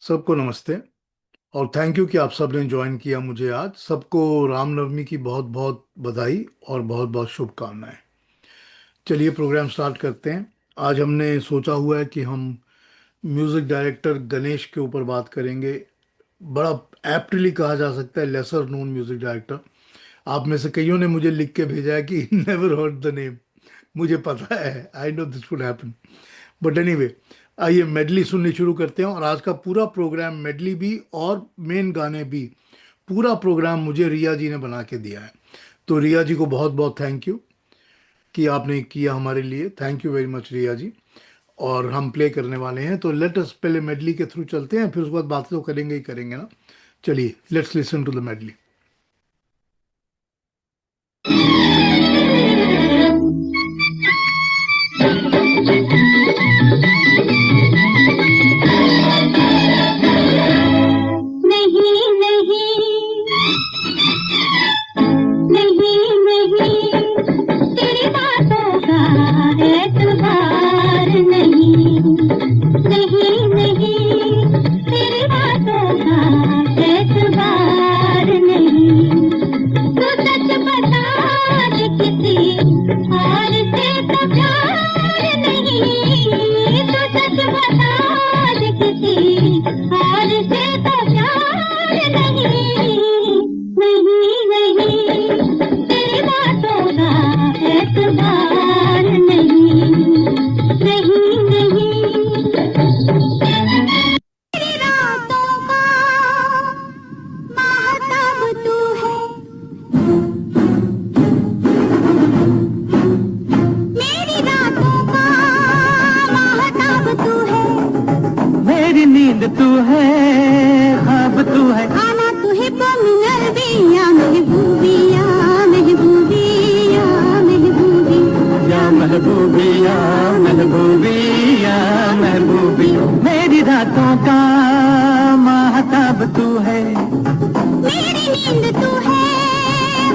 सबको नमस्ते और थैंक यू कि आप सब ने ज्वाइन किया मुझे आज। सबको रामनवमी की बहुत बहुत बधाई और बहुत बहुत शुभकामनाएं। चलिए प्रोग्राम स्टार्ट करते हैं। आज हमने सोचा हुआ है कि हम म्यूजिक डायरेक्टर गणेश के ऊपर बात करेंगे। बड़ा एप्टली कहा जा सकता है लेसर नोन म्यूजिक डायरेक्टर। आप में से कईयों ने मुझे लिख के भेजा है कि नेवर हर्ड द नेम। मुझे पता है, I know this would happen, but anyway आइए मेडली सुननी शुरू करते हैं। और आज का पूरा प्रोग्राम मेडली भी और मेन गाने भी, पूरा प्रोग्राम मुझे रिया जी ने बना के दिया है। तो रिया जी को बहुत बहुत थैंक यू कि आपने किया हमारे लिए। थैंक यू वेरी मच रिया जी। और हम प्ले करने वाले हैं, तो लेट अस पहले मेडली के थ्रू चलते हैं, फिर उसके बाद बात तो करेंगे ही करेंगे ना। चलिए let's listen to the medley. नहीं नहीं नहीं नहीं तेरी बातों का एतबार नहीं। नहीं नहीं तेरी बातों का एतबार नहीं। तू सच बता दे किसी और से तो प्यार नहीं। तू सच बता दे किसी और से तो प्यार नहीं। नहीं नहीं तेरी बातों का एतबार नहीं। नहीं नहीं तेरी रातों का माहताब तू है। मेरी रातों का माहताब तू है। मेरी नींद तू है, ख्वाब तू है। आना तू है मिनल बिया महबूबिया महबूबिया महबूबी। या महबूबी या महबूबी या महबूबी, मेरी रातों का माहताब तू है। मेरी नींद तू है,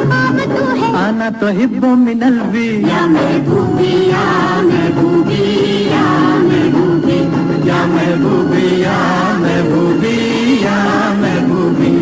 ख्वाब तू है। आना तो हिब्बो मिनल भी या महबूबी या महबूबी या महबूबी। या महबूबी या महबूबी या महबूबी।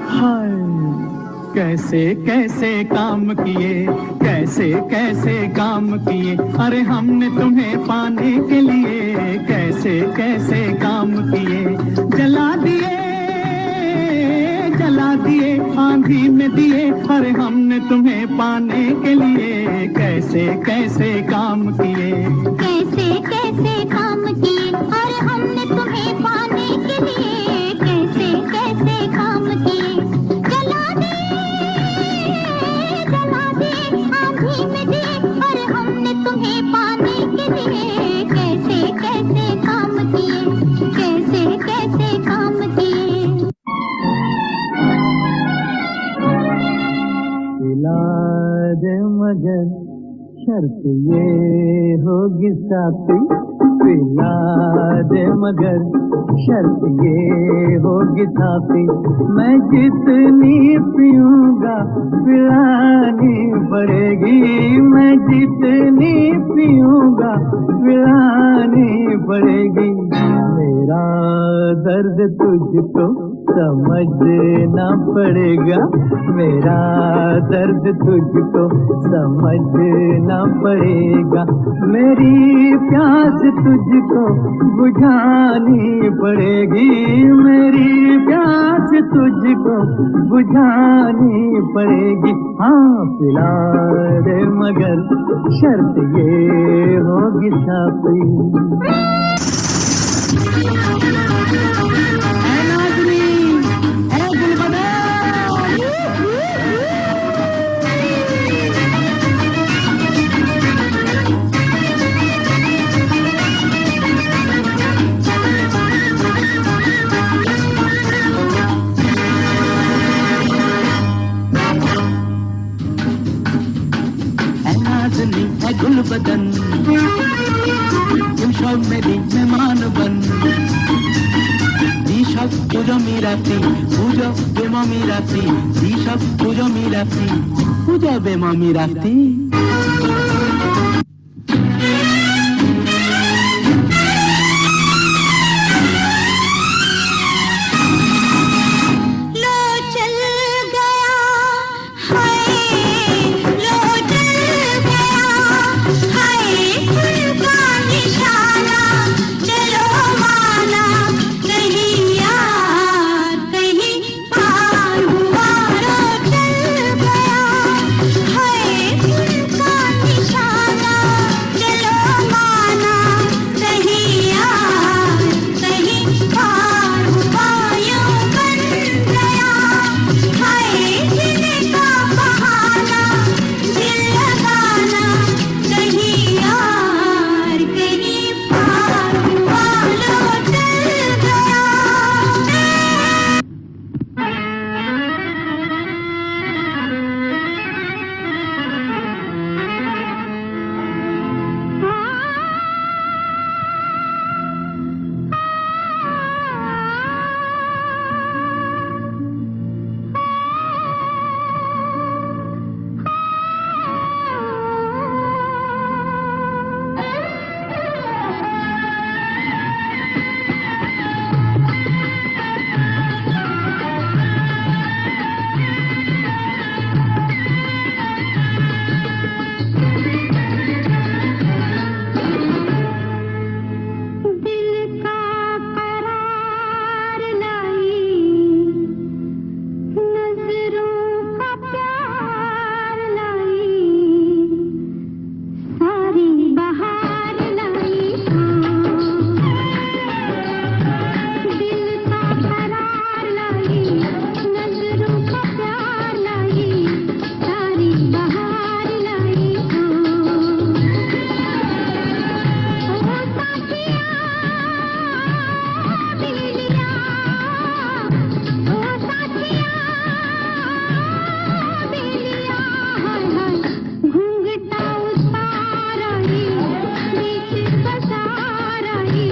हाय कैसे कैसे काम किए, कैसे कैसे काम किए। अरे हमने तुम्हें पाने के लिए कैसे कैसे काम किए। जला दिए जला दिए आंधी में दिए। अरे हमने तुम्हें पाने के लिए कैसे कैसे काम किए। कैसे कैसे काम किए और हमने तुम्हें पाने के लिए कैसे कैसे काम किए। जला दे आंधी में दिए और हमने तुम्हें पाने के लिए कैसे कैसे काम किए। कैसे कैसे काम किए। पिला दे मगर शर्त ये होगी साथी। पिला दे मगर शर्त ये होगी साथी। मैं जितनी पीऊंगा पिलानी पड़ेगी। मैं जितनी पीऊंगा पिलानी पड़ेगी। मेरा दर्द तुझको समझना पड़ेगा। मेरा दर्द तुझको समझना पड़ेगा। मेरी प्यास तुझको बुझानी पड़ेगी। मेरी प्यास तुझको बुझानी पड़ेगी। हाँ पिला दे मगर शर्त ये होगी साथी। ऐ नाज़नी, ऐ गुलबदन। ऐ नाज़नी, ऐ गुलबदन, तुम সব মেরি মেহমান বন। দিশব পুজো মিরাতি, পুজো বেমা মিরাতি, দিশব পুজো মিরাতি, পুজো বেমা মিরাতি। लो चल गया हाय, लो चल गया हाय, उनका निशाना चलो माना, कहीं यार कहीं पार हुआ। लो चल गया हाय, उनका निशाना चलो माना, कहीं यार कहीं पार हुआ। यूं बन गया हाय दिल का बहाना, दिल लगाना, कहीं यार कहीं पार हुआ। लो चल गया। दिल का करार लाई, नजरों का प्यार लाई, सारी बहार लाई। दिल का करार लाई, नजरों का प्यार लाई, सारी बहार लाई। ओ साथिया बेलिया, ओ साथिया बेलिया, हाय हाय घूंघटा उतार आई, बीच बाजार आई,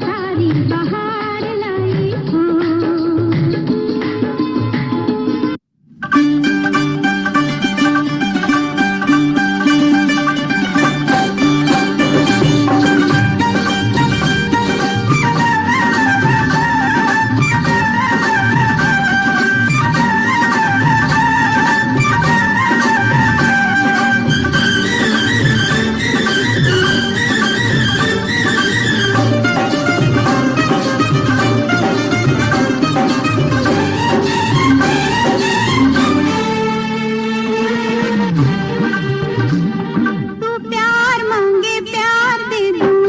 सारी बहार लाई हो। तू प्यार मांगे प्यार दे दूं,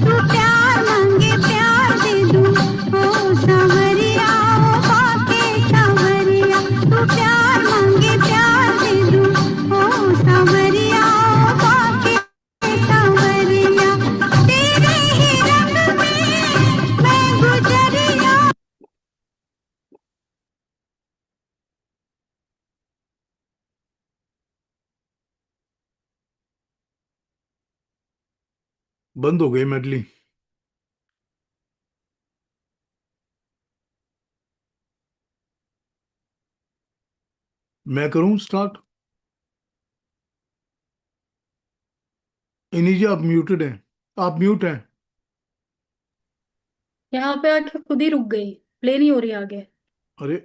तू प्यार मांगे प्यार दे दूं, ओ सांवरिया ओ बाके सांवरिया। तू प्यार मांगे प्यार दे दूं, ओ सांवरिया ओ बाके सांवरिया। तेरे ही रंग में मैं गुजरिया। बंद हो गई मेडली। मैं करूं स्टार्ट? इनिजी आप म्यूटेड हैं, आप म्यूट हैं। यहाँ पे आके खुद ही रुक गई, प्ले नहीं हो रही आगे। अरे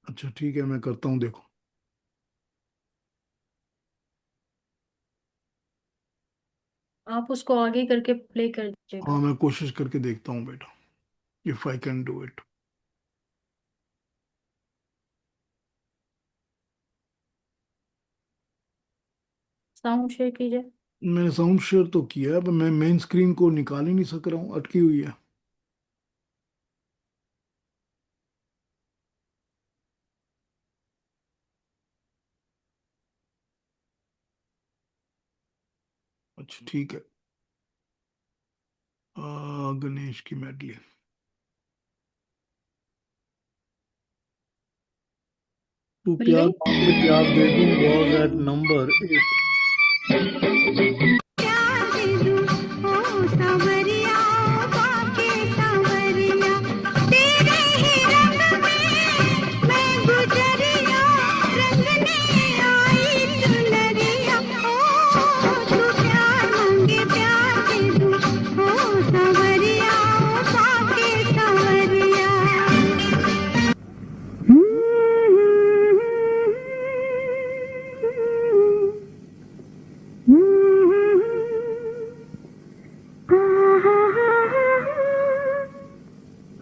अच्छा ठीक है, मैं करता हूँ, देखो। आप उसको आगे करके प्ले कर हाँ दीजिएगा। मैं कोशिश करके देखता हूँ बेटा, if I can do it. Sound share कीजिए। मैंने साउंड शेयर तो किया है, पर मैं मेन स्क्रीन को निकाल ही नहीं सक रहा हूँ, अटकी हुई है। अच्छा ठीक है। गणेश की मेडली। तू मिल प्यार गई। मांगे प्यार दे दूं वॉज एट नंबर 8। प्यार दे दूं ओ सांवरिया बाके सांवरिया तेरे ही रंग में मैं गुजरिया रंगने आई चुनरिया ओ तू प्यार मांगे प्यार दे दूं ओ सांवरिया बाके सांवरिया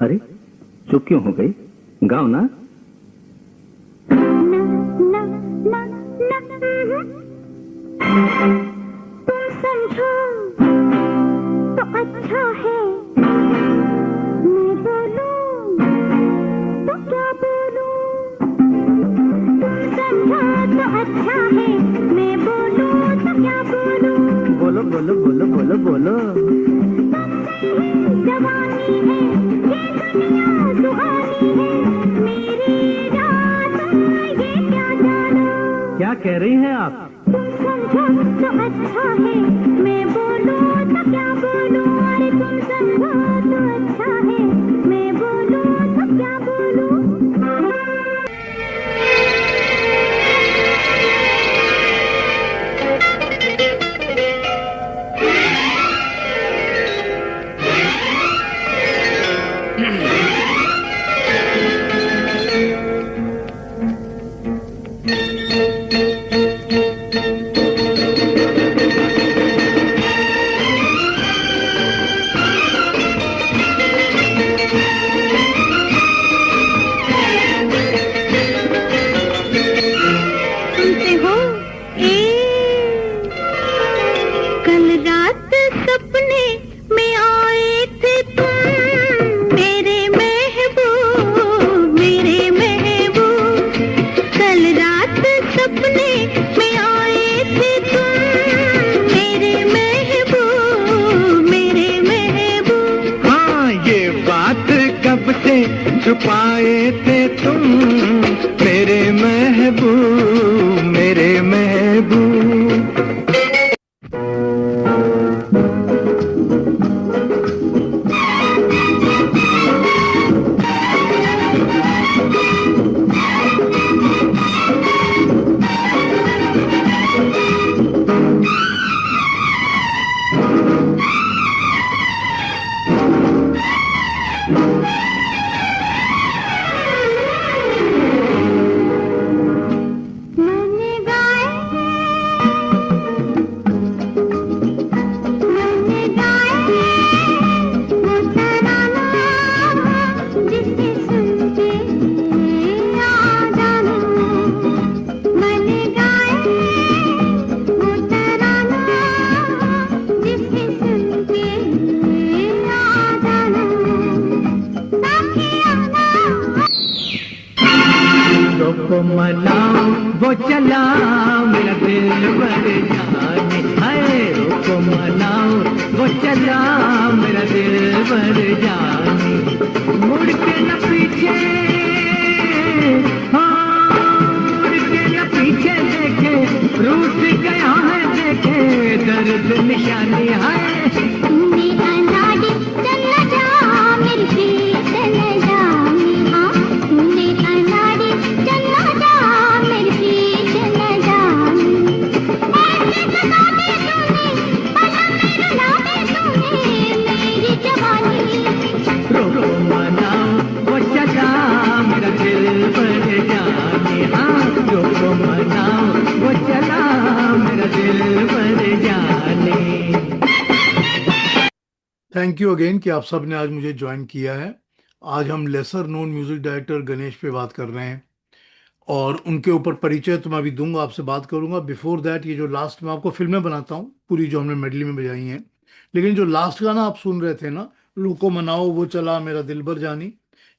अरे चुप क्यों हो गई? गाओ ना। तुम समझो तो अच्छा है, मैं बोलूं तो क्या बोलूं? तुम समझो तो अच्छा है, मैं बोलूं तो क्या बोलूं? बोलो बोलो बोलो बोलो बोलो। जवानी है ये दुनिया सुहानी है, मेरी रात ये क्या जानो? क्या कह रही हैं आप? तुम समझो तो अच्छा है, मैं बोलूं तो क्या बोलूं? अरे तुम समझो तो अच्छा है, मैं बोलूं तो क्या बोलूं? सुनते हो ए कल रात सपने में आए थे तुम मेरे महबूब मेरे महबूब। कल रात सपने में आए थे तुम मेरे महबूब मेरे महबूब। हाँ ये बात कब से छुपाए थे तुम मेरे महबूब मेरे महबूब। मन गाए मन गाए वो तराना जिसे सुन के आ जाना। मन गाए वो तराना जिसे सुन के आ जाना। साथिया को मनाओ वो चला मेरा दिल भर जाने। हाय को मनाओ वो चला मेरा दिल भर जाने। मुड़ के न पीछे हाँ मुड़ के न पीछे देखे रूठ गया है देखे दर्द निशानी है। तूने अनाड़ी चल जा मेरी प्रीत न जामी। हाँ तूने अनाड़ी चल जा मेरी प्रीत न जामी। ऐसे सजा दे तूने भला मेरा ला दे तूने मेरी जवानी। रोको मनाओ वो चला मेरा दिल भर जाने। हाँ रोको मनाओ वो चला मेरा दिल भर जाने। थैंक यू अगेन कि आप सब ने आज मुझे ज्वाइन किया है। आज हम lesser known music director Ganesh पे बात कर रहे हैं। और उनके ऊपर परिचय तो मैं अभी दूंगा, आपसे बात करूंगा। बिफोर दैट, ये जो लास्ट में आपको फिल्में बनाता हूँ पूरी जो हमने मेडली में बजाई हैं, लेकिन जो लास्ट गाना आप सुन रहे थे ना, रुको मनाओ वो चला मेरा दिलबर जानी,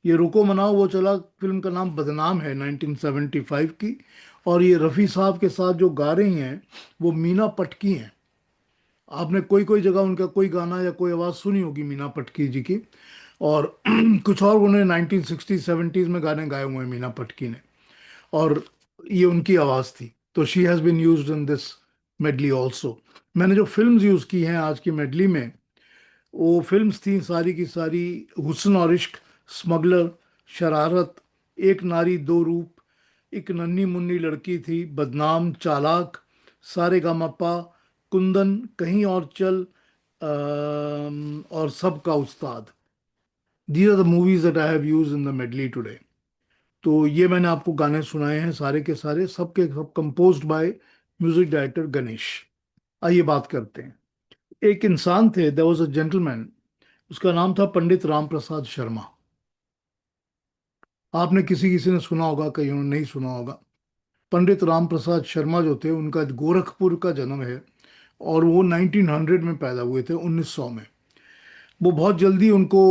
ये रुको मनाओ वो चला फिल्म का नाम बदनाम है, 1975 की। और ये रफ़ी साहब के साथ जो गा रही हैं वो मीना पटकी हैं। आपने कोई कोई जगह उनका कोई गाना या कोई आवाज़ सुनी होगी मीना पटकी जी की। और कुछ और उन्होंने 1960 70s में गाने गाए हुए हैं मीना पटकी ने, और ये उनकी आवाज़ थी। तो she has been used in this medley also. मैंने जो फिल्म्स यूज़ की हैं आज की मेडली में, वो फिल्म्स थी सारी की सारी: हुस्न और इश्क, स्मगलर, शरारत, एक नारी दो रूप, एक नन्ही मुन्नी लड़की थी, बदनाम, चालाक, सारे गामापा, कुंदन, कहीं और चल, और सबका उस्ताद। These are the movies that I have use in the medley today. तो ये मैंने आपको गाने सुनाए हैं सारे के सारे, सबके सब composed by music director Ganesh. आइए बात करते हैं। एक इंसान थे, देयर वाज अ जेंटलमैन, उसका नाम था पंडित राम प्रसाद शर्मा। आपने किसी किसी ने सुना होगा, कहीं नहीं सुना होगा। पंडित राम प्रसाद शर्मा जो थे, उनका गोरखपुर का जन्म है, और वो 1900 में पैदा हुए थे, 1900 में। वो बहुत जल्दी उनको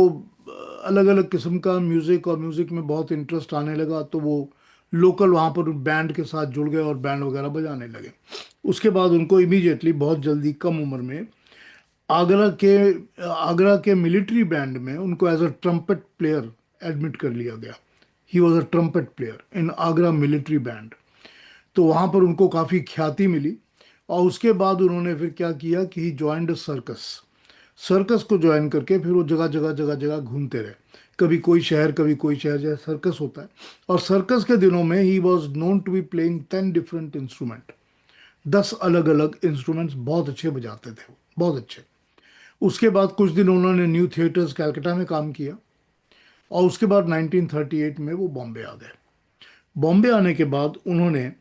अलग अलग किस्म का म्यूज़िक और म्यूज़िक में बहुत इंटरेस्ट आने लगा, तो वो लोकल वहाँ पर बैंड के साथ जुड़ गए और बैंड वगैरह बजाने लगे। उसके बाद उनको इमीडिएटली बहुत जल्दी कम उम्र में आगरा के आगरा के मिलिट्री बैंड में उनको as a trumpet player admit कर लिया गया। He was a trumpet player in Agra military band. तो वहाँ पर उनको काफ़ी ख्याति मिली। और उसके बाद उन्होंने फिर क्या किया कि ही ज्वाइंड सर्कस। सर्कस को ज्वाइन करके फिर वो जगह जगह जगह जगह घूमते रहे, कभी कोई शहर कभी कोई शहर, जैसे सर्कस होता है। और सर्कस के दिनों में he was known to be playing 10 different instrument. 10 अलग अलग इंस्ट्रूमेंट्स बहुत अच्छे बजाते थे वो, बहुत अच्छे। उसके बाद कुछ दिन उन्होंने न्यू थिएटर्स कैलकाटा में काम किया, और उसके बाद 1938 में वो बॉम्बे आ गए। बॉम्बे आने के बाद उन्होंने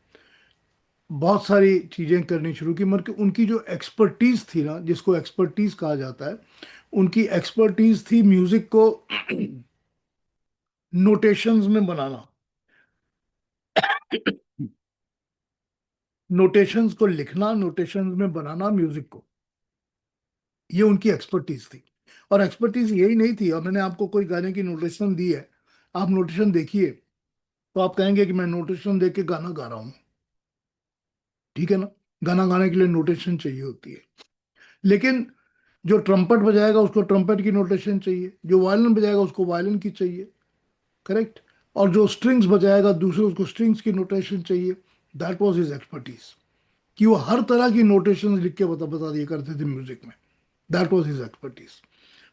बहुत सारी चीज़ें करनी शुरू की, मगर उनकी जो एक्सपर्टीज थी ना, जिसको एक्सपर्टीज कहा जाता है, उनकी एक्सपर्टीज थी म्यूजिक को नोटेशंस में बनाना, नोटेशंस को लिखना, नोटेशंस में बनाना म्यूजिक को। ये उनकी एक्सपर्टीज थी। और एक्सपर्टीज यही नहीं थी, और मैंने आपको कोई गाने की नोटेशन दी है, आप नोटेशन देखिए तो आप कहेंगे कि मैं नोटेशन देख के गाना गा रहा हूँ। ठीक है ना, गाना गाने के लिए नोटेशन चाहिए होती है। लेकिन जो ट्रम्पट बजाएगा उसको ट्रम्पट की नोटेशन चाहिए, जो वायलिन बजाएगा उसको वायलिन की चाहिए, करेक्ट। और जो स्ट्रिंग्स बजाएगा दूसरे, उसको स्ट्रिंग्स की नोटेशन चाहिए। दैट वाज हिज एक्सपर्टीज, कि वो हर तरह की नोटेशन लिख के बता बता दिया करते थे म्यूजिक में। That was his expertise.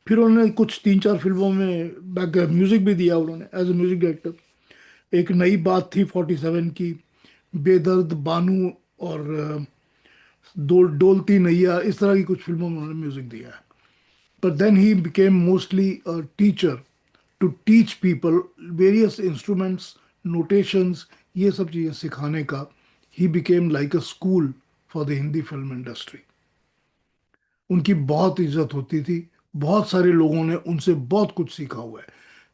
फिर उन्होंने कुछ 3 4 फिल्मों में बैक म्यूजिक भी दिया उन्होंने एज ए म्यूजिक डायरेक्टर। एक नई बात थी 47 की, बेदर्द, बानू, और डोलती नैया, इस तरह की कुछ फिल्मों में उन्होंने म्यूजिक दिया है। But then he became mostly a teacher to teach people various instruments, notations, ये सब चीज़ें सिखाने का। He became like a school for the Hindi film industry. उनकी बहुत इज्जत होती थी, बहुत सारे लोगों ने उनसे बहुत कुछ सीखा हुआ है।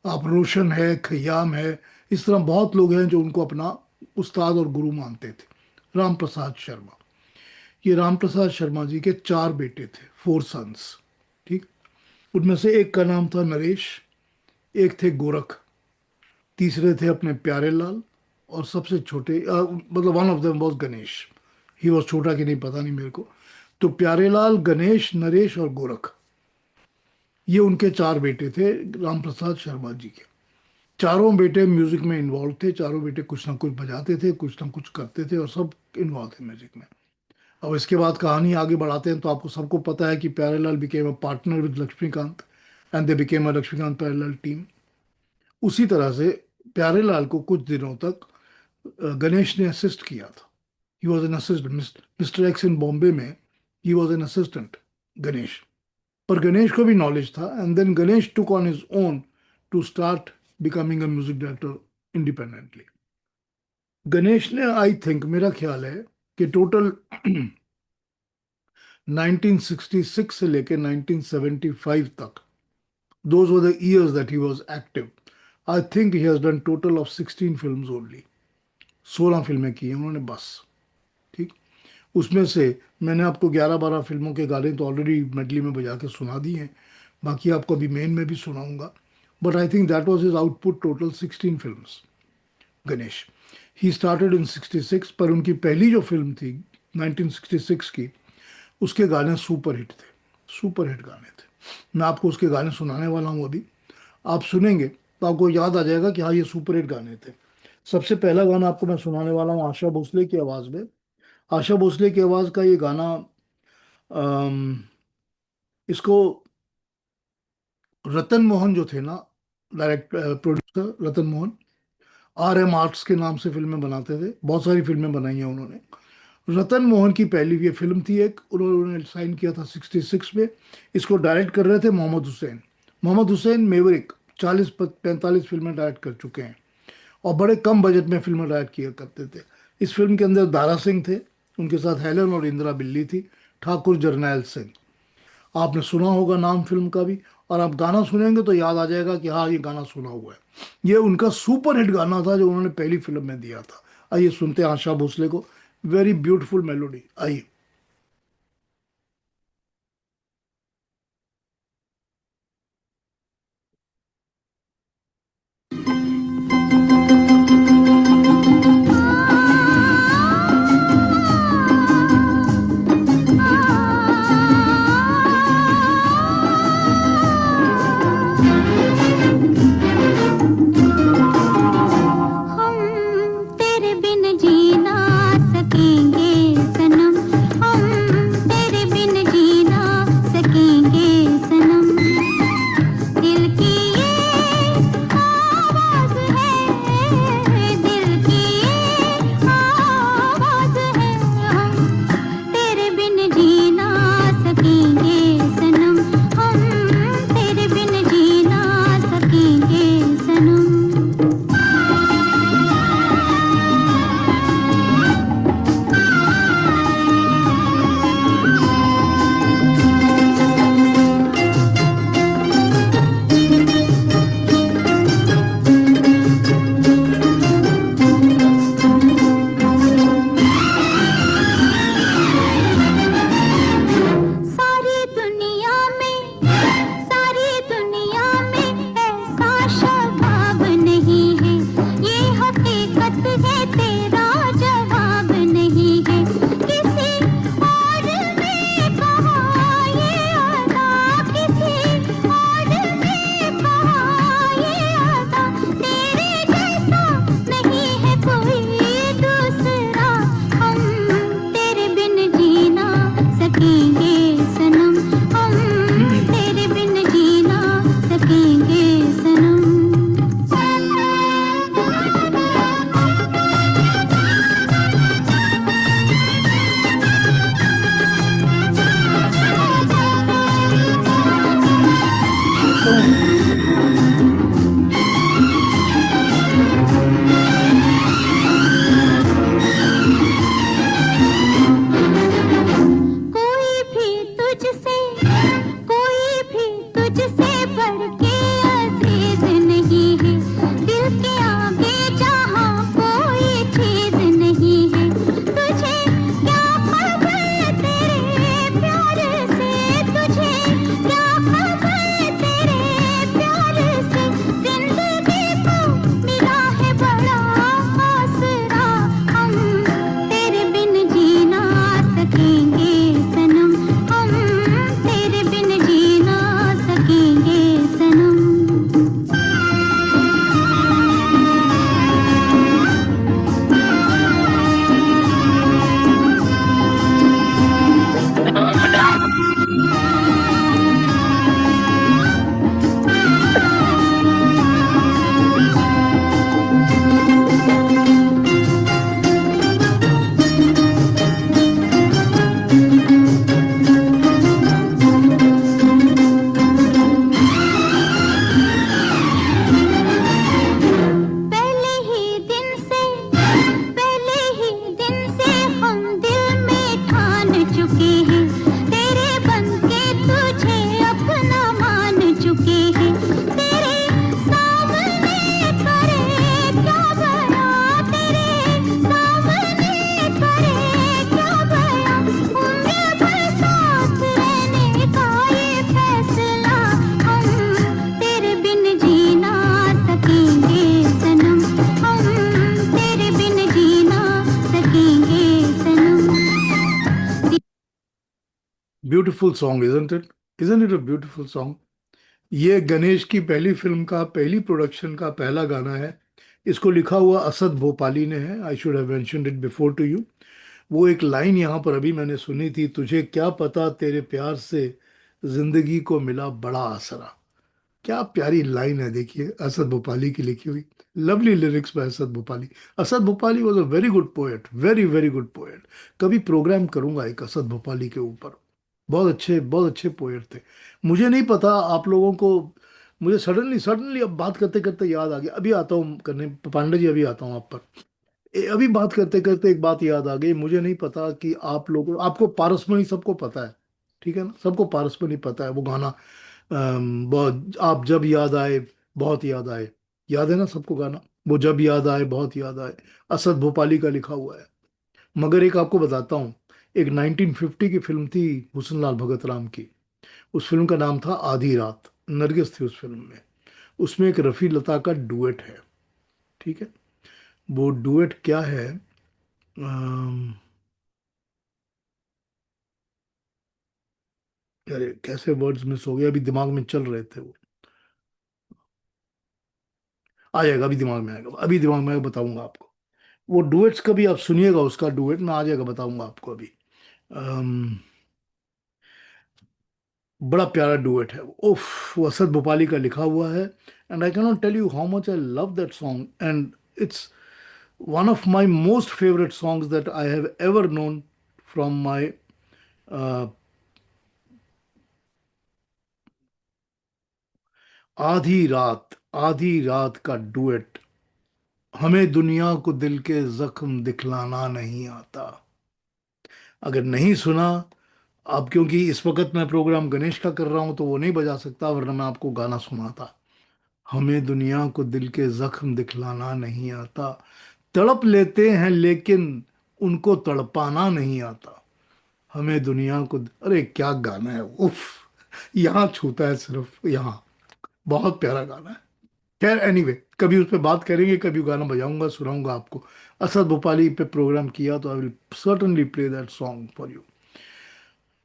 आप रोशन है, खयाम है, इस तरह बहुत लोग हैं जो उनको अपना उस्ताद और गुरु मानते थे। राम प्रसाद शर्मा, ये राम प्रसाद शर्मा जी के 4 बेटे थे, 4 सन्स। ठीक। उनमें से एक का नाम था नरेश, एक थे गोरख, तीसरे थे अपने प्यारे लाल, और सबसे छोटे मतलब one of them was Ganesh. He was छोटा कि नहीं पता नहीं मेरे को। तो प्यारे लाल, गणेश, नरेश और गोरख, ये उनके 4 बेटे थे राम प्रसाद शर्मा जी के। चारों बेटे म्यूजिक में इन्वॉल्व थे, चारों बेटे कुछ ना कुछ बजाते थे, कुछ ना कुछ करते थे, और सब इन्वॉल्व थे म्यूजिक में। अब इसके बाद कहानी आगे बढ़ाते हैं तो आपको सबको पता है कि Pyarelal became a partner with Laxmikant, and they became a Laxmikant Pyarelal team. उसी तरह से प्यारेलाल को कुछ दिनों तक गणेश ने असिस्ट किया था। He was an assistant, mister X in Bombay में he was an assistant, Ganesh. पर गणेश को भी नॉलेज था, and then Ganesh took on his own to start becoming a music director independently. Ganesh ने, आई थिंक, मेरा ख्याल है कि टोटल 1966 से लेकर 1975 तक, those were the years that he was active. I think he has done total of 16 films only. 16 फिल्में की हैं उन्होंने बस। ठीक। उसमें से मैंने आपको 11-12 फिल्मों के गाने तो ऑलरेडी मेडली में बजा के सुना दिए हैं, बाकी आपको अभी मेन में भी सुनाऊंगा। But I think that was his output total 16 films, Ganesh. He started in 66, पर उनकी पहली जो फिल्म थी 1966 की, उसके गाने सुपर हिट थे, सुपर हिट गाने थे। मैं आपको उसके गाने सुनाने वाला हूँ अभी। आप सुनेंगे तो आपको याद आ जाएगा कि हाँ ये सुपर हिट गाने थे। सबसे पहला गाना आपको मैं सुनाने वाला हूँ आशा भोसले की आवाज़ में। आशा भोसले की आवाज़ का ये गाना, अम, इसको रतन मोहन जो थे ना, डायरेक्ट प्रोड्यूसर रतन मोहन, RM आर्ट्स के नाम से फिल्में बनाते थे, बहुत सारी फिल्में बनाई हैं उन्होंने। रतन मोहन की पहली ये फिल्म थी एक, उन्होंने साइन किया था 66 में। इसको डायरेक्ट कर रहे थे मोहम्मद हुसैन। मोहम्मद हुसैन मेवरिक 40-45 फिल्में डायरेक्ट कर चुके हैं और बड़े कम बजट में फिल्में डायरेक्ट किया करते थे। इस फिल्म के अंदर दारा सिंह थे, उनके साथ हेलन और इंदिरा बिल्ली थी, ठाकुर जरनैल सिंह। आपने सुना होगा नाम फिल्म का भी, और आप गाना सुनेंगे तो याद आ जाएगा कि हाँ ये गाना सुना हुआ है। ये उनका सुपर हिट गाना था जो उन्होंने पहली फिल्म में दिया था। आइए सुनते हैं आशा भोसले को। वेरी ब्यूटीफुल मेलोडी, आइए। हम तेरे बिन जी ना सकेंगे सनम, हम तेरे बिन जी ना सकेंगे सनम। दिल की ये आवाज़ है, दिल की ये आवाज़ है, हम तेरे बिन जी ना सकेंगे सनम, हम तेरे बिन जी ना सकेंगे सनम। सारी दुनिया में, सारी दुनिया में ऐसा शबाब नहीं है, ये हकीकत है तेरा जवाब नहीं है। किसी और ने कहा ये अदा, किसी और ने कहा ये अदा, तेरे जैसा नहीं है कोई दूसरा। हम तेरे बिन जी ना सकेंगे सनम, हम तेरे बिन जी ना सकेंगे सनम। कोई भी तुझसे, कोई भी तुझसे बढ़ के अजीज नहीं है, दिल के आगे जहाँ कोई चीज नहीं है। तुझे क्या खबर तेरे प्यार से, तुझे क्या खबर तेरे प्यार से, जिंदगी को मिला है बड़ा आसरा। हम तेरे बिन जी ना सकेंगे सनम, हम तेरे बिन जी ना सकेंगे beautiful song, isn't it a beautiful song. ये गणेश की पहली फिल्म का, पहली प्रोडक्शन का पहला गाना है। इसको लिखा हुआ असद भोपाली ने है। I should have mentioned it before to you. वो एक लाइन यहाँ पर अभी मैंने सुनी थी, तुझे क्या पता तेरे प्यार से जिंदगी को मिला बड़ा आसरा। क्या प्यारी लाइन है, देखिए, असद भोपाली की लिखी हुई। Lovely lyrics by Asad Bhopali. Asad Bhopali was a very good poet, very very good poet. कभी प्रोग्राम करूंगा एक असद भोपाली के ऊपर। बहुत अच्छे पोएट थे। मुझे नहीं पता आप लोगों को, मुझे सडनली सडनली अब बात करते करते याद आ गया। अभी आता हूँ करने, पांडे जी, अभी आता हूँ आप पर। अभी बात करते करते एक बात याद आ गई। मुझे नहीं पता कि आप लोगों, आपको पारसमणि सबको पता है, ठीक है ना, सबको पारसमणि पता है, वो गाना। बहुत, आप जब याद आए बहुत याद आए, याद है ना सबको गाना? वो जब याद आए बहुत याद आए, असद भोपाली का लिखा हुआ है। मगर एक आपको बताता हूँ, एक 1950 की फिल्म थी हुस्न लाल भगत राम की। उस फिल्म का नाम था आधी रात। नरगिस थी उस फिल्म में। उसमें एक रफ़ी लता का डुएट है, ठीक है। वो डुएट क्या है? अम, अरे कैसे वर्ड्स मिस हो गए, अभी दिमाग में चल रहे थे वो। आ जाएगा, अभी दिमाग में आएगा, अभी दिमाग में आएगा, बताऊंगा आपको। वो डुएट्स कभी आप सुनिएगा, उसका डुएट में आ जाएगा, बताऊंगा आपको अभी। अम, बड़ा प्यारा डुएट है वो। उफ, वो असद भोपाली का लिखा हुआ है। And I can not tell you how much I love that song. And it's one of my most favorite songs that I have ever known from my uh, आधी रात का डुएट। हमें दुनिया को दिल के जख्म दिखलाना नहीं आता। अगर नहीं सुना, अब क्योंकि इस वक्त मैं प्रोग्राम गणेश का कर रहा हूं तो वो नहीं बजा सकता, वरना मैं आपको गाना सुनाता। हमें दुनिया को दिल के जख्म दिखलाना नहीं आता। तड़प लेते हैं लेकिन उनको तड़पाना नहीं आता। हमें दुनिया को, अरे क्या गाना है, उफ। यहाँ छूता है सिर्फ यहाँ। बहुत प्यारा गाना है। खैर एनीवे, कभी उस पर बात करेंगे, कभी गाना बजाऊंगा, सुनाऊंगा आपको। असद भोपाली पे प्रोग्राम किया तो I will certainly play that song for you.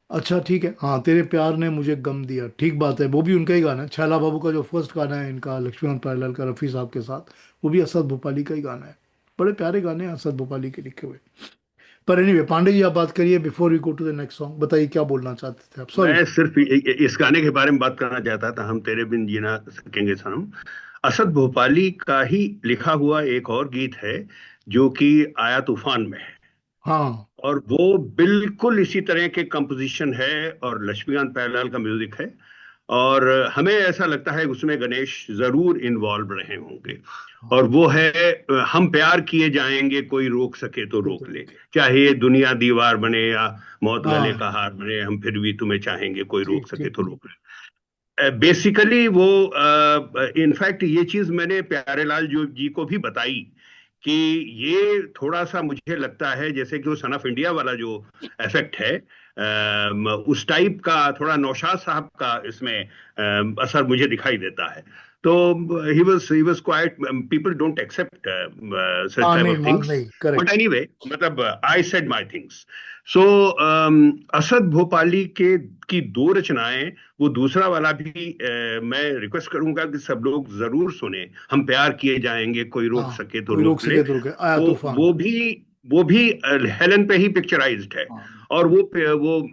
अच्छा ठीक है, हाँ, तेरे प्यार ने मुझे गम दिया, ठीक बात है, वो भी उनका ही गाना है। छैला बाबू का जो फर्स्ट गाना है इनका, लक्ष्मण प्यारेलाल का, रफ़ी साहब के साथ, वो भी असद भोपाली का ही गाना है। बड़े प्यारे गाने हैं असद भोपाली के लिखे हुए। पर एनीवे, पांडे जी आप बात करिए before we go to the next song. बताइए क्या बोलना चाहते थे आप, सॉरी। मैं सिर्फ इस गाने के बारे में बात करना चाहता था, हम तेरे बिन जीना सकेंगे सनम। असद भोपाली का ही लिखा हुआ एक और गीत है जो कि आया तूफान में है, हाँ और वो बिल्कुल इसी तरह के कंपोजिशन है, और लक्ष्मीकांत प्यारेलाल का म्यूजिक है। और हमें ऐसा लगता है कि उसमें गणेश जरूर इन्वॉल्व रहे होंगे। और वो है हम प्यार किए जाएंगे कोई रोक सके तो रोक ले, चाहे ये दुनिया दीवार बने या मौत गले हाँ, का हार बने, हम फिर भी तुम्हें चाहेंगे कोई रोक ठीक सके ठीक। तो रोक ले। बेसिकली वो, इनफैक्ट ये चीज मैंने प्यारेलाल जो जी को भी बताई कि ये थोड़ा सा मुझे लगता है जैसे कि वो सन ऑफ इंडिया वाला जो इफेक्ट है, उस टाइप का थोड़ा नौशाद साहब का इसमें असर मुझे दिखाई देता है। तो he was quite, people don't accept such हाँ, टाइप नहीं ऑफ मान थिंग्स, नहीं, बट करेक्ट। एनीवे, मतलब आई सेड माय थिंग्स। सो असद भोपाली के की दो रचनाएं, वो दूसरा वाला भी मैं रिक्वेस्ट करूंगा कि सब लोग जरूर सुने, हम प्यार किए जाएंगे कोई रोक हाँ, सके तो कोई रोक रोक ले। सके तो रोके, आया तो तूफान। वो भी हेलन पे ही पिक्चराइज्ड है। हाँ और वो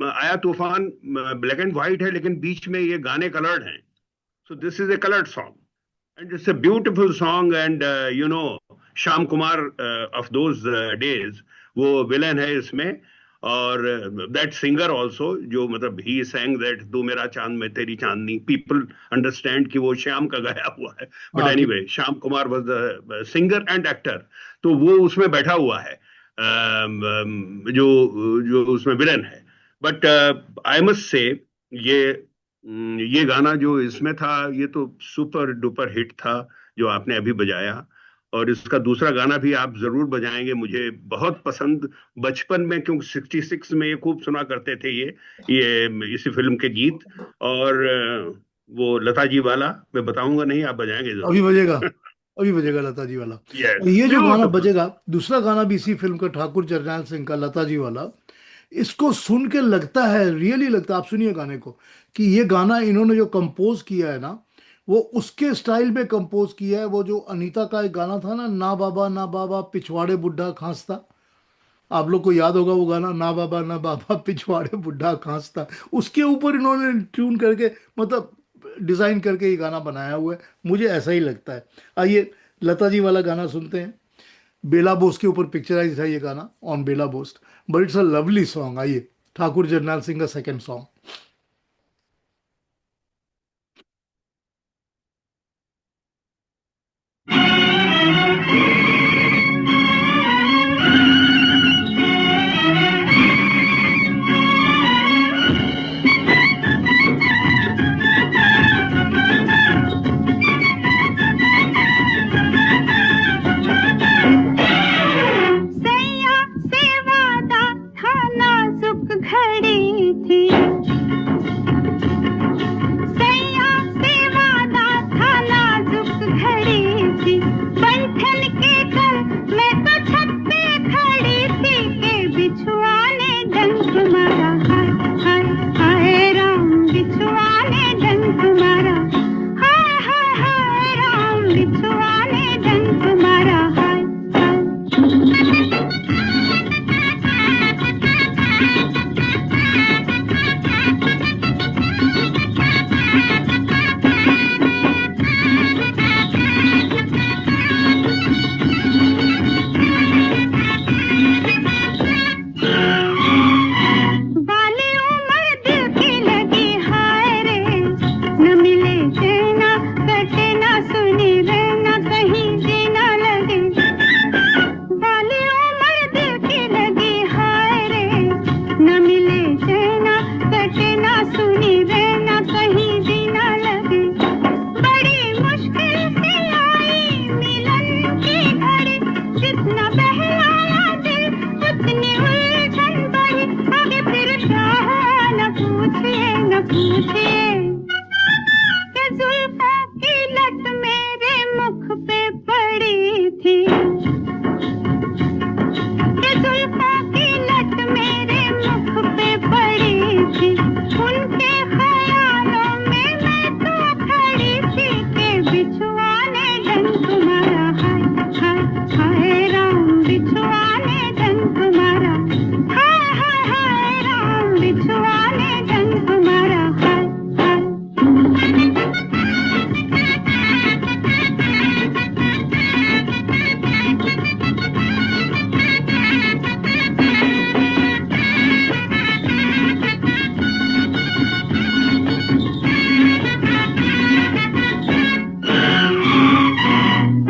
आया तूफान ब्लैक एंड व्हाइट है, लेकिन बीच में ये गाने कलर्ड हैं। So this is a coloured song, and it's a beautiful song. And Shyam Kumar of those days वो विलन है इसमें। और दैट सिंगर ऑल्सो, जो मतलब ही सैंग दैट तू मेरा चांद मैं तेरी चांदनी, पीपल अंडरस्टैंड कि वो श्याम का गाया हुआ है, बट हाँ, कि anyway Shyam Kumar was the singer and actor. तो वो उसमें बैठा हुआ है, जो जो उसमें विलन है। बट आई मस्ट से, ये ये गाना जो इसमें था, ये तो सुपर डुपर हिट था जो आपने अभी बजाया। और इसका दूसरा गाना भी आप जरूर बजाएंगे, मुझे बहुत पसंद बचपन में, क्योंकि 66 में ये खूब सुना करते थे ये इसी फिल्म के गीत। और वो लता जी वाला मैं बताऊंगा नहीं, आप बजाएंगे अभी बजेगा, जरूर। अभी बजेगा लता जी वाला। और यस, ये जो गाना ब्यूटिफुल। बजेगा, दूसरा गाना भी इसी फिल्म का, ठाकुर जरनैल सिंह का, लता जी वाला। इसको सुन के लगता है, रियली लगता है, आप सुनिए गाने को, कि ये गाना इन्होंने जो कंपोज किया है ना, वो उसके स्टाइल में कंपोज किया है। वो जो अनीता का एक गाना था ना बाबा पिछवाड़े बुढ़ा खांसता, आप लोग को याद होगा वो गाना, ना बाबा पिछवाड़े बुढ़ा खांसता। उसके ऊपर इन्होंने ट्यून करके, मतलब डिजाइन करके ये गाना बनाया हुआ है, मुझे ऐसा ही लगता है। आइए लता जी वाला गाना सुनते हैं। बेला बोस के ऊपर पिक्चराइज है ये गाना, on Bela Bose, but it's a lovely song. आइए, ठाकुर जरनैल सिंह का सेकंड सॉन्ग। सैया से वादा था नाजुक घड़ी थी, सैया से वादा था नाजुक घड़ी थी, बंठन के घर मैं तो छत पे खड़ी थी के बिछुआ ने डंक मारा, हाय हाय हाय राम बिछुआ ने डंक मारा, हाय हाय हाय राम बिछुआ ने डंक मारा, हाय हाय। बाली उमर दिल की लगी हाय रे, न मिले चैना कटे ना सुनी रे, न कहीं जीना लगे। बाली उमर दिल की लगी हाय रे, न मिले चैना कटे ना सुनी रे, न कहीं जीना लगे। बड़ी मुश्किल से आई मिलन की घड़ी, जितना बहलाया दिल उतनी उलझन बढ़ी, आगे फिर क्या है न पूछिए न पूछिए, कि जुल्फों की लट मेरे मुख पे पड़ी थी, कि जुल्फों की लट मेरे मुख पे पड़ी थी, उनके ख्यालों में मैं तो खड़ी थी के बिछुआ ने डंक मारा, हाय हाय हाय राम बिछुआ ने डंक मारा, हाय हाय हाय राम बिछुआ ने डंक मारा, हाय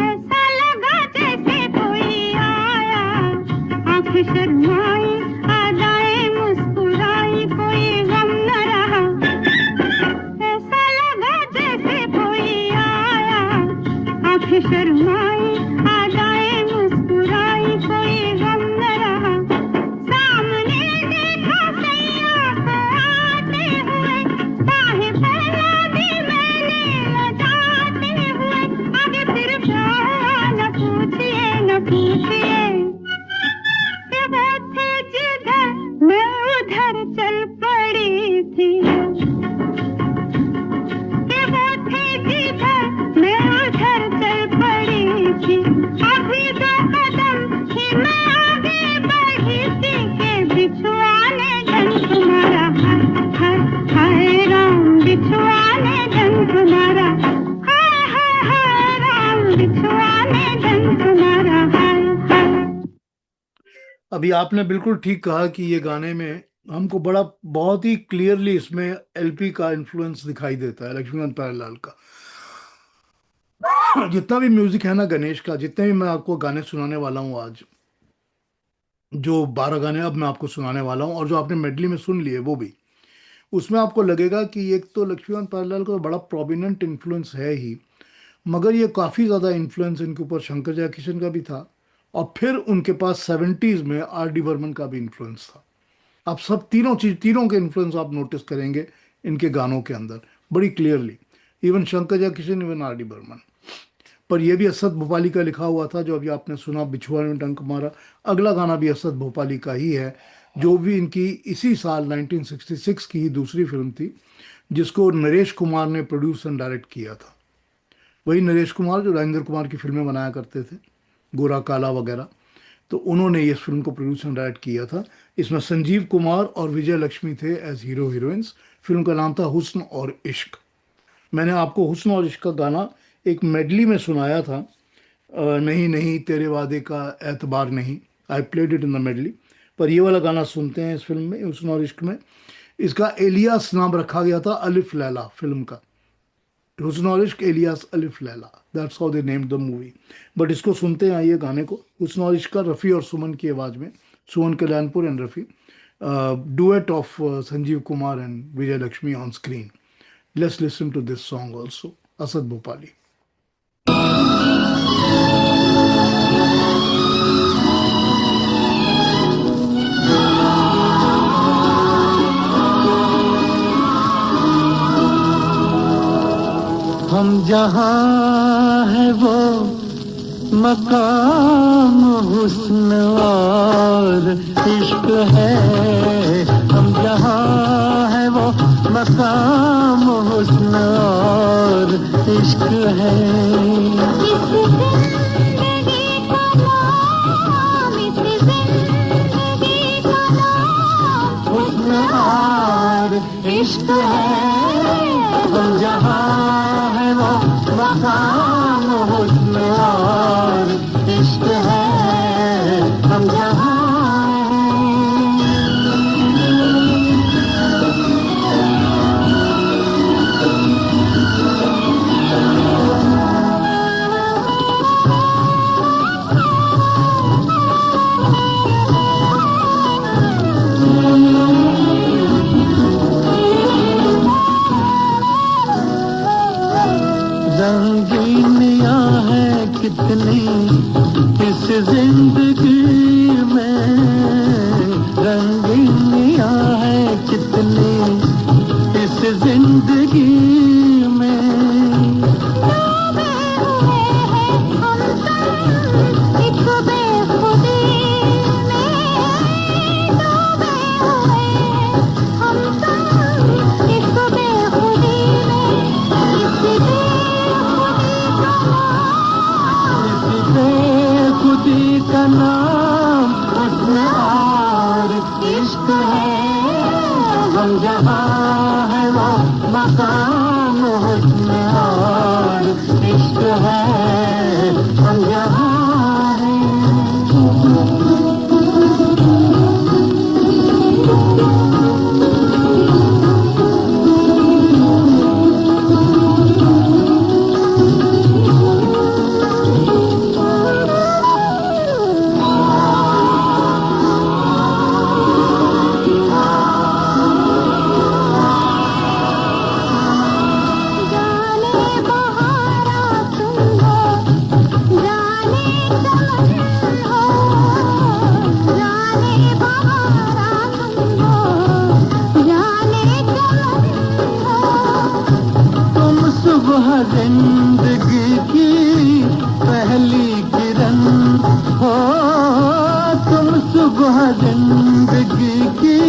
ऐसा लगा जैसे कोई आया, आंख शर्माई अदाएं मुस्कुराई, कोई गम न रहा। ऐसा लगा जैसे कोई आया, आंख शर्माई अदाएं मुस्कुराई, कोई गम न रहा। सामने देखा सैया को आते हुए, बाहें फैला दी मैंने लजाते हुए, आगे फिर क्या न पूछिए न पूछिए, कि वो थे जिधर मैं उधर चल पड़ी थी, कि वो थे जिधर मैं उधर चल पड़ी थी, अभी दो कदम ही मैं आगे बढ़ी थी के बिछुआ ने डंक मारा, हाय हाय हाय राम बिछुआ ने डंक मारा, हाय हाय हाय राम बिछुआ ने डंक मारा, हाय हाय। अभी आपने बिल्कुल ठीक कहा कि ये गाने में हमको बड़ा, बहुत ही क्लियरली इसमें एलपी का इन्फ्लुएंस दिखाई देता है, लक्ष्मीकांत प्यारेलाल का। जितना भी म्यूजिक है ना गणेश का, जितने भी मैं आपको गाने सुनाने वाला हूँ आज, जो 12 गाने अब मैं आपको सुनाने वाला हूँ, और जो आपने मेडली में सुन लिए वो भी, उसमें आपको लगेगा कि एक तो लक्ष्मीकांत प्यारेलाल का बड़ा प्रोमिनेंट इन्फ्लुएंस है ही, मगर ये काफ़ी ज़्यादा इन्फ्लुएंस इनके ऊपर शंकर जयकिशन का भी था, और फिर उनके पास 70s में आर डी बर्मन का भी इन्फ्लुएंस था। आप सब तीनों चीज, तीनों के इन्फ्लुएंस आप नोटिस करेंगे इनके गानों के अंदर बड़ी clearly. Even Shankar Jaikishan, even R D Burman. पर यह भी असद भोपाली का लिखा हुआ था, जो अभी आपने सुना बिछुआ ने डंक मारा। अगला गाना भी असद भोपाली का ही है, जो भी इनकी इसी साल 1966 की ही दूसरी फिल्म थी, जिसको नरेश कुमार ने प्रोड्यूस एंड डायरेक्ट किया था। वही नरेश कुमार जो राजेंद्र कुमार की फिल्में बनाया करते थे, गोरा काला वगैरह। तो उन्होंने इस फिल्म को प्रोड्यूस एंड डायरेक्ट किया था। इसमें संजीव कुमार और विजय लक्ष्मी थे एज हीरो हीरोइंस। फिल्म का नाम था हुस्न और इश्क। मैंने आपको हुस्न और इश्क का गाना एक मेडली में सुनाया था, नहीं नहीं तेरे वादे का एतबार नहीं। I played it in the medley. पर ये वाला गाना सुनते हैं इस फिल्म में, हुस्न और इश्क में। इसका एलियास नाम रखा गया था अलिफ लैला फिल्म का। हुस्न और इश्क एलियास अलिफ Laila, that's how they named the movie. But इसको सुनते हैं, आइए गाने को। हुस्न और इश्क का रफ़ी और सुमन की आवाज़ में, Suman Kalyanpur and Rafi, duet of Sanjeev Kumar and Vijay Laxmi on screen. Let's listen to this song also, Asad Bhopali. हम जहाँ है वो मकाम हुस्न और इश्क है। हम जहाँ है वो मकाम हुस्न और इश्क है। इस जिंदगी का नाम, इस जिंदगी का नाम हुस्न और इश्क है। हम जहाँ है वो मकाम हुस्न और इश्क है। हम जहाँ रंगीनियां हैं कितनी इस जिंदगी में। रंगीनियां हैं कितनी इस जिंदगी में। डूबे हुए हैं हम सब एक बेखुदी में। डूबे हुए हैं हम सब एक बेखुदी में। खुदी का नाम हुस्न और इश्क है। हम जहाँ है वो मकाम हुस्न और इश्क है। हम जहाँ है। जाने बहारा तुम हो, जाने चमन हो। जाने बहारा तुम हो, जाने चमन हो। तुम सुबह जिंदगी की पहली किरण हो। तुम सुबह जिंदगी की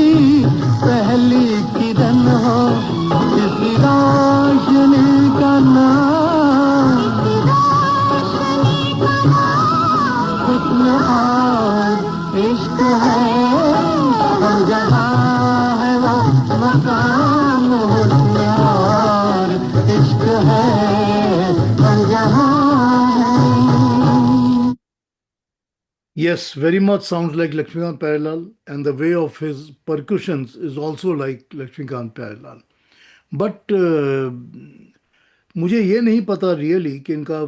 पहली किरण हो। इसी रोशनी का नाम हुस्न और इश्क है। हम जहाँ है वो मकाम हुस्न और इश्क है। हम जहाँ है। Yes, very much sounds like Lakshmikant Pyarelal, and the way of his percussions is also like Lakshmikant Pyarelal. But मुझे ये नहीं पता रियली कि इनका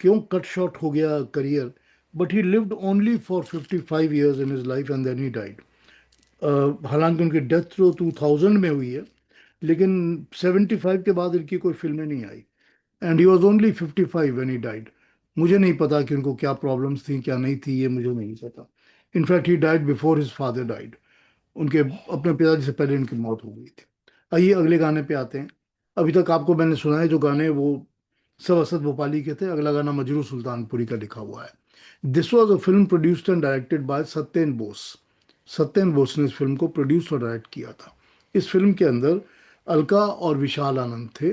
क्यों कट शॉर्ट हो गया career. But he lived only for 55 years in his life and then he died. हालांकि उनकी डेथ तो 2000 में हुई है, लेकिन 75 के बाद इनकी कोई फिल्में नहीं आई। And he was only 55 when he died. मुझे नहीं पता कि उनको क्या प्रॉब्लम्स थी क्या नहीं थी, ये मुझे नहीं पता। In fact he died before his father died. उनके अपने पिताजी से पहले इनकी मौत हो गई थी। आइए अगले गाने पे आते हैं। अभी तक आपको मैंने सुना है जो गाने, वो सब असद भोपाली के थे। अगला गाना मजरू सुल्तानपुरी का लिखा हुआ है। This was a film produced and directed by Satyen Bose. Satyendra Bose ने इस फिल्म को प्रोड्यूस और डायरेक्ट किया था। इस फिल्म के अंदर अलका और विशाल आनंद थे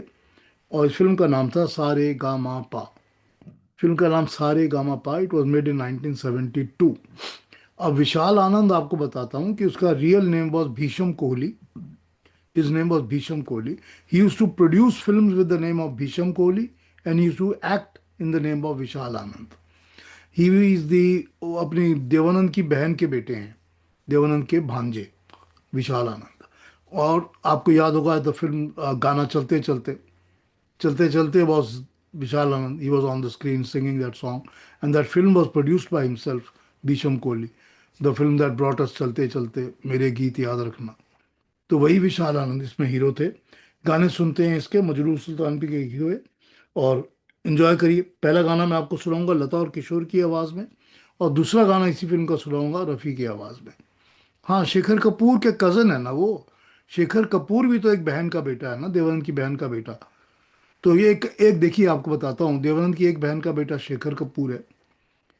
और इस फिल्म का नाम था सारे गा मा पा। फिल्म का नाम सारे गा मा पा। It was made in 1972। अब विशाल आनंद आपको बताता हूँ कि उसका real name was Bhisham Kohli. His name was Bhisham Kohli. He used to produce films with the name of Bhisham Kohli and he used to act in the name of Vishal Anand. He is the अपनी देवानंद की बहन के बेटे हैं, देवानंद के भांजे विशाल आनंद। और आपको याद होगा द फिल्म गाना चलते चलते चलते चलते was Vishal Anand. He was on the screen singing that song and that film was produced by himself, Bhisham Kohli. The film that brought us चलते चलते मेरे गीत याद रखना, तो वही विशाल आनंद इसमें हीरो थे। गाने सुनते हैं इसके, मजरूर सुल्तान पे लिखे हुए, और एंजॉय करिए। पहला गाना मैं आपको सुनाऊंगा लता और किशोर की आवाज़ में, और दूसरा गाना इसी फिल्म का सुनाऊंगा रफ़ी की आवाज़ में। हाँ, शेखर कपूर के कज़न है ना वो। शेखर कपूर भी तो एक बहन का बेटा है ना, देवानंद की बहन का बेटा। तो ये एक देखिए, आपको बताता हूँ, देवानंद की एक बहन का बेटा शेखर कपूर है,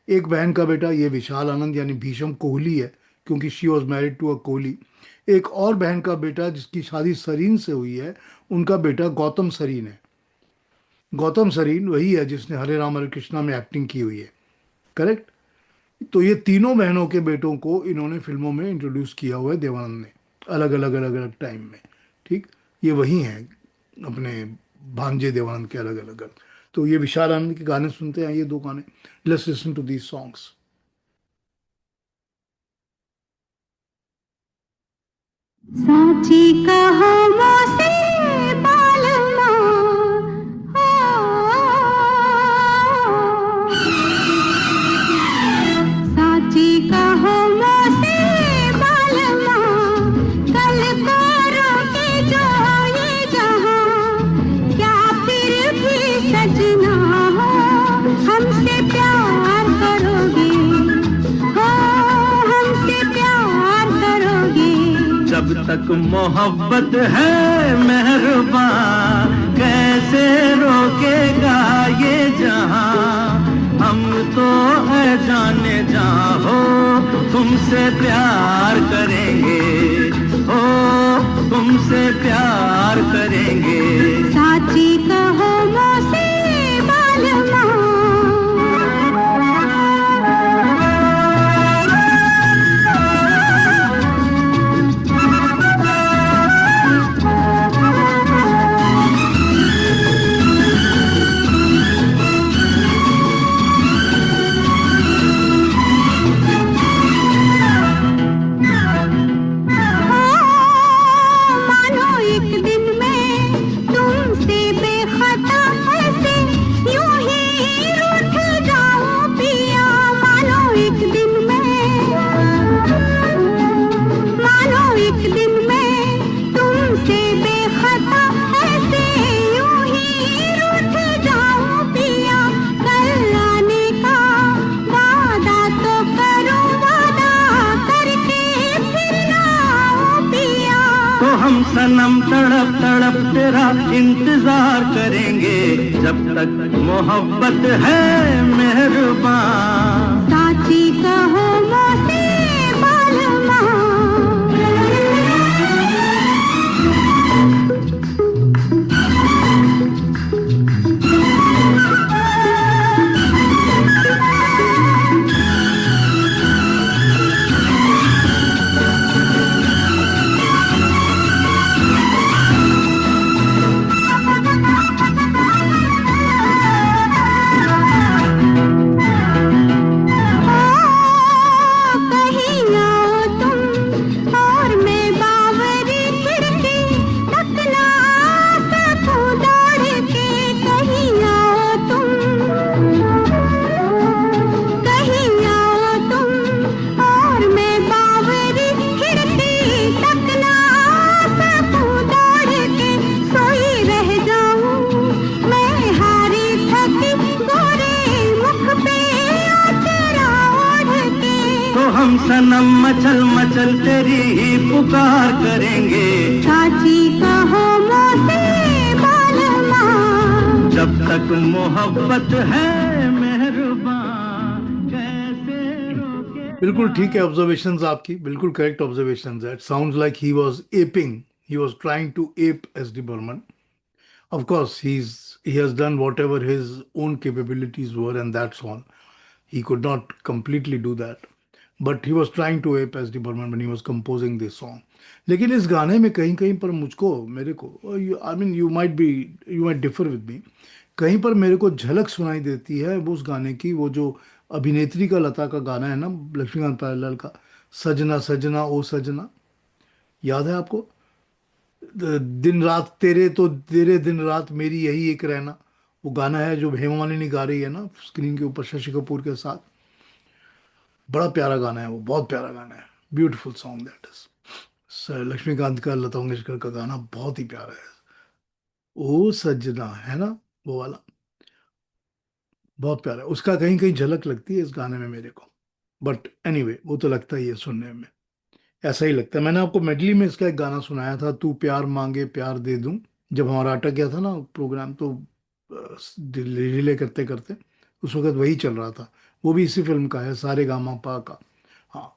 एक बहन का बेटा ये विशाल आनंद यानी भीषम कोहली है, क्योंकि she was married to a Kohli. एक और बहन का बेटा जिसकी शादी सरीन से हुई है, उनका बेटा गौतम सरीन है। गौतम सरीन वही है जिसने हरे राम हरे कृष्णा में एक्टिंग की हुई है, करेक्ट। तो ये तीनों बहनों के बेटों को इन्होंने फिल्मों में इंट्रोड्यूस किया हुआ है देवानंद ने, अलग अलग अलग अलग टाइम में, ठीक। ये वही हैं अपने भांजे देवानंद के अलग अलग। तो ये विशाल आनंद के गाने सुनते हैं, ये दो गाने। Let's listen to these songs. साची कहो मोसे बालमा, साची कहो मोसे बालमा, कल को रोके जो ये जहां, क्या फिर भी सजना हो हमसे प्यार करोगे, हो हमसे प्यार करोगे। जब तक मोहब्बत है मेहरबान, कैसे रोकेगा ये जहां। हम तो है जाने जा हो तुमसे प्यार करेंगे, हो तुमसे प्यार करेंगे। साची कहो मोसे बालमा, सनम तड़प तड़प तेरा इंतजार करेंगे, जब तक मोहब्बत है मेहरबान। साची कहो मोसे बालमा, सनम मचल मचल तेरी ही पुकार करेंगे। साची कहो मोसे बालमा, जब तक मोहब्बत है मेहरबान, कैसे रोके। बिल्कुल ठीक है हाँ। ऑब्जर्वेशंस आपकी, बिल्कुल करेक्ट ऑब्जर्वेशंस है. It sounds like he was aping, he was trying to ape S D Burman. Of course, he has done whatever his own capabilities were, and that's all. He could not completely do that, but he was trying to ape S.D. Burman when he was composing this song. लेकिन इस गाने में कहीं कहीं पर मुझको, मेरे को, I mean you might differ with me, कहीं पर मेरे को झलक सुनाई देती है वो उस गाने की, वो जो अभिनेत्री का, लता का गाना है ना, लक्ष्मीकांत प्यारेलाल का, सजना सजना ओ सजना, याद है आपको? दिन रात तेरे, तो तेरे दिन रात मेरी यही एक रहना, वो गाना है जो हेमा मालिनी गा रही है ना स्क्रीन के ऊपर शशि कपूर के साथ. बड़ा प्यारा गाना है वो, बहुत प्यारा गाना है. Beautiful song that is. Laxmikant का, लता मंगेशकर का गाना बहुत ही प्यारा है. ओ सजना है ना, वो वाला बहुत प्यारा है. उसका कहीं कहीं झलक लगती है इस गाने में मेरे को. बट एनीवे वो तो लगता ही है सुनने में, ऐसा ही लगता है. मैंने आपको मेडली में इसका एक गाना सुनाया था, तू प्यार मांगे प्यार दे दूं, जब हमारा अटक गया था ना प्रोग्राम, तो रिले करते करते उस वक्त वही चल रहा था. वो भी इसी फिल्म का है, सारे गामा पा का. हाँ,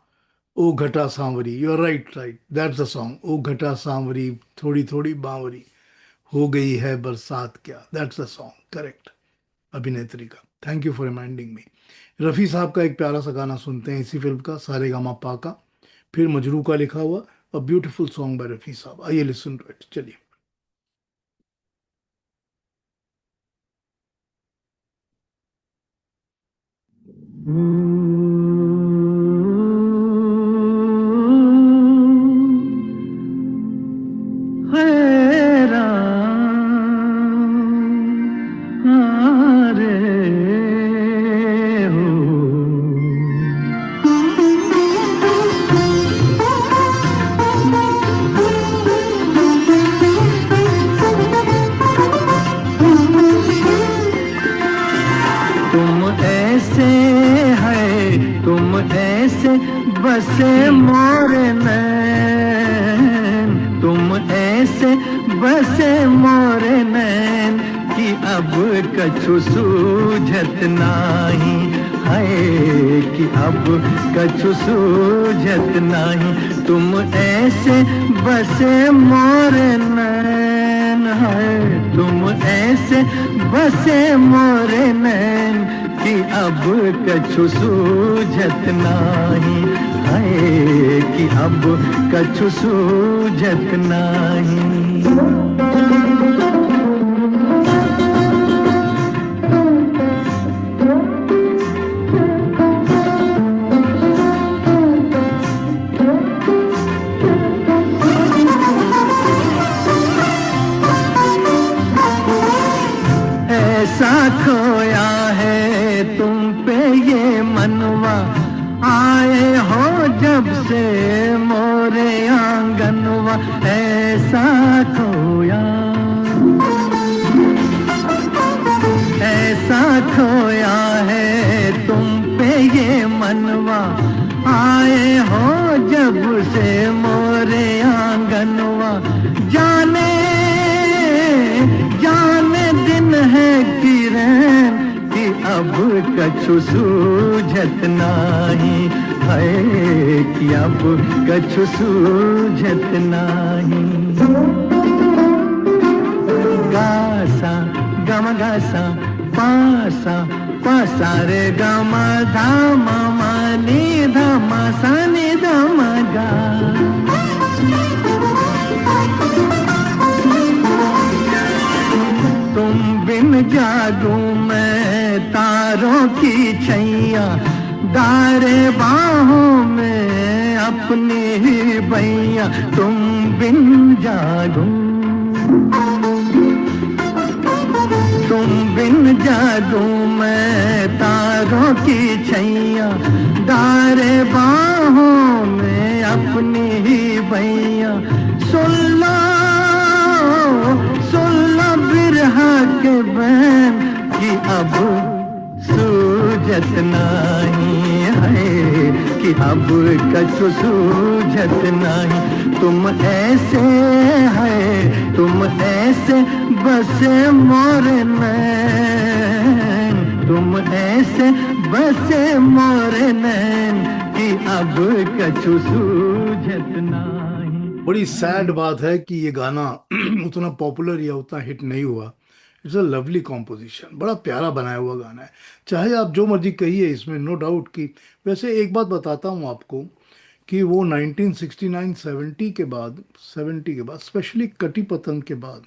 ओ घटा सांवरी, you are right, right, that's the song. ओ घटा सांवरी थोड़ी थोड़ी बावरी, हो गई है बरसात क्या, दैट्स द सॉन्ग, करेक्ट. अभिनेत्री का. Thank you for reminding me. Rafi साहब का एक प्यारा सा गाना सुनते हैं इसी फिल्म का, सारे गामा पा का, फिर मजरू का लिखा हुआ, अ ब्यूटीफुल सॉन्ग बाय रफ़ी साहब. आइए लिसन टू इट, चलिए. बसे मोरे नैन, तुम ऐसे बसे मोरे नैन कि अब कछु सूझत नाही है, कि अब कछु सूझत नाही. तुम ऐसे बसे मोरे नैन है, तुम ऐसे बसे मोरे नैन कि अब कछु सूझत नाही है, कि अब कछु सूझत नाही. ऐसा खोया है तुम पे ये मनवा, आए हो जब से मोरे आंगनवा. ऐसा खोया, ऐसा खोया है तुम पे ये मनवा, आए हो जब से मोरे आंगनवा. जाने जाने दिन है किरण कि अब कछु सूझत नाही है, कि अब कछु सूझत नाही. गासा गम गासा पासा, पासा रे गम धामा मानी धामा सानी धामा गा. तुम बिन जागू मैं तारों की छैया, दारे बाहों में अपनी ही बैया. तुम बिन जागू, तुम बिन जागू मैं तारों की छैया, दारे बाहों में अपनी ही बैया. सुन लो बिरहा के बैन कि अब सूझत नाही है, कि अब कछु सूझत नाही. तुम ऐसे है, तुम ऐसे बसे मोरे नैन, तुम ऐसे बसे मोरे नैन कि अब कछु सूझत नाही। बड़ी सैड बात है कि ये गाना उतना पॉपुलर या उतना हिट नहीं हुआ। इट्स अ लवली कॉम्पोजिशन, बड़ा प्यारा बनाया हुआ गाना है। चाहे आप जो मर्जी कहिए इसमें, नो डाउट कि वैसे एक बात बताता हूँ आपको कि वो 1969-70 के बाद, 70 के बाद, स्पेशली कटी पतंग के बाद,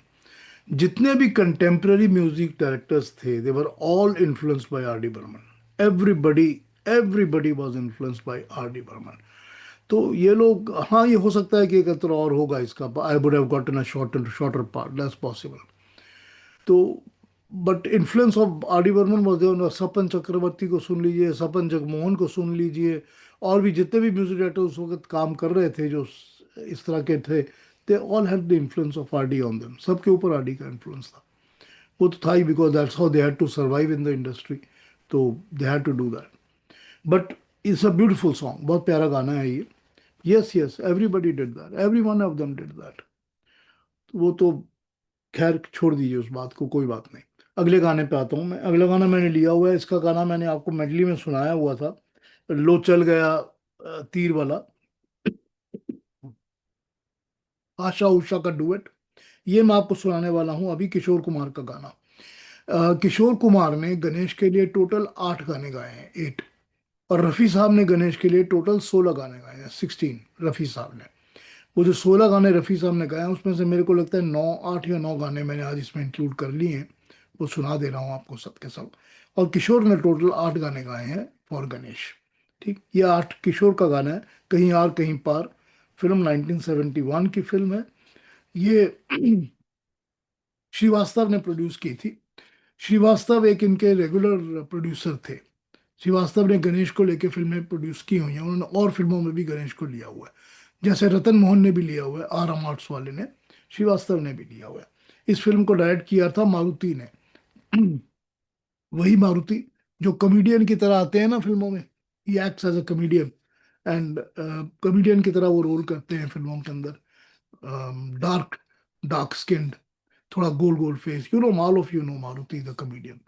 जितने भी कंटेम्प्रेरी म्यूजिक डायरेक्टर्स थे, they were all influenced by R D Burman. Everybody everybody was influenced by R D Burman. तो ये लोग, हाँ ये हो सकता है कि एक तरह और होगा इसका, I would have gotten a shorter part, that's possible. तो but influence of R D Burman was there. Sapan Chakravarti को सुन लीजिए, सपन जगमोहन को सुन लीजिए, और भी जितने भी म्यूजिक डायरेक्टर उस वक्त काम कर रहे थे जो इस तरह के थे, they all had the influence of R D on them. सबके ऊपर आर डी का इन्फ्लुएंस था। वो तो था ही, because that's how they had to survive in the industry. तो they had to do that. But it's a beautiful song, बहुत प्यारा गाना है ये। Yes yes, everybody did that, every one of them did that. वो तो खैर छोड़ दीजिए उस बात को, कोई बात नहीं। अगले गाने पे आता हूँ मैं। अगला गाना मैंने लिया हुआ है, इसका गाना मैंने आपको मेडली में सुनाया हुआ था, लो चल गया तीर वाला, आशा उषा का डुएट। ये मैं आपको सुनाने वाला हूँ अभी, किशोर कुमार का गाना। किशोर कुमार ने गणेश के लिए टोटल 8 गाने गाए हैं, 8। और रफ़ी साहब ने गणेश के लिए टोटल 16 गाने गाए हैं, 16 रफ़ी साहब ने। वो जो 16 गाने रफ़ी साहब ने गाए हैं, उसमें से मेरे को लगता है 9, 8 या 9 गाने मैंने आज इसमें इंक्लूड कर लिए हैं। वो सुना दे रहा हूँ आपको सब के सब। और किशोर ने टोटल 8 गाने गाए हैं फॉर गणेश। ठीक, ये 8 किशोर का गाना है। कहीं आर कहीं पार, फिल्म 1971 की फिल्म है ये। श्रीवास्तव ने प्रोड्यूस की थी। श्रीवास्तव एक इनके रेगुलर प्रोड्यूसर थे। श्रीवास्तव ने गणेश को लेके फिल्में प्रोड्यूस की हुई हैं, उन्होंने और फिल्मों में भी गणेश को लिया हुआ है। जैसे रतन मोहन ने भी लिया हुआ है, आर आर्ट्स वाले ने, श्रीवास्तव ने भी लिया हुआ है। इस फिल्म को डायरेक्ट किया था मारुति ने। वही मारुति जो कॉमेडियन की तरह आते हैं ना फिल्मों में, he acts as a comedian, and comedian की तरह वो रोल करते हैं फिल्मों के अंदर। डार्क डार्क स्किन्ड, थोड़ा गोल गोल face, you know, all of you know Maruti the comedian.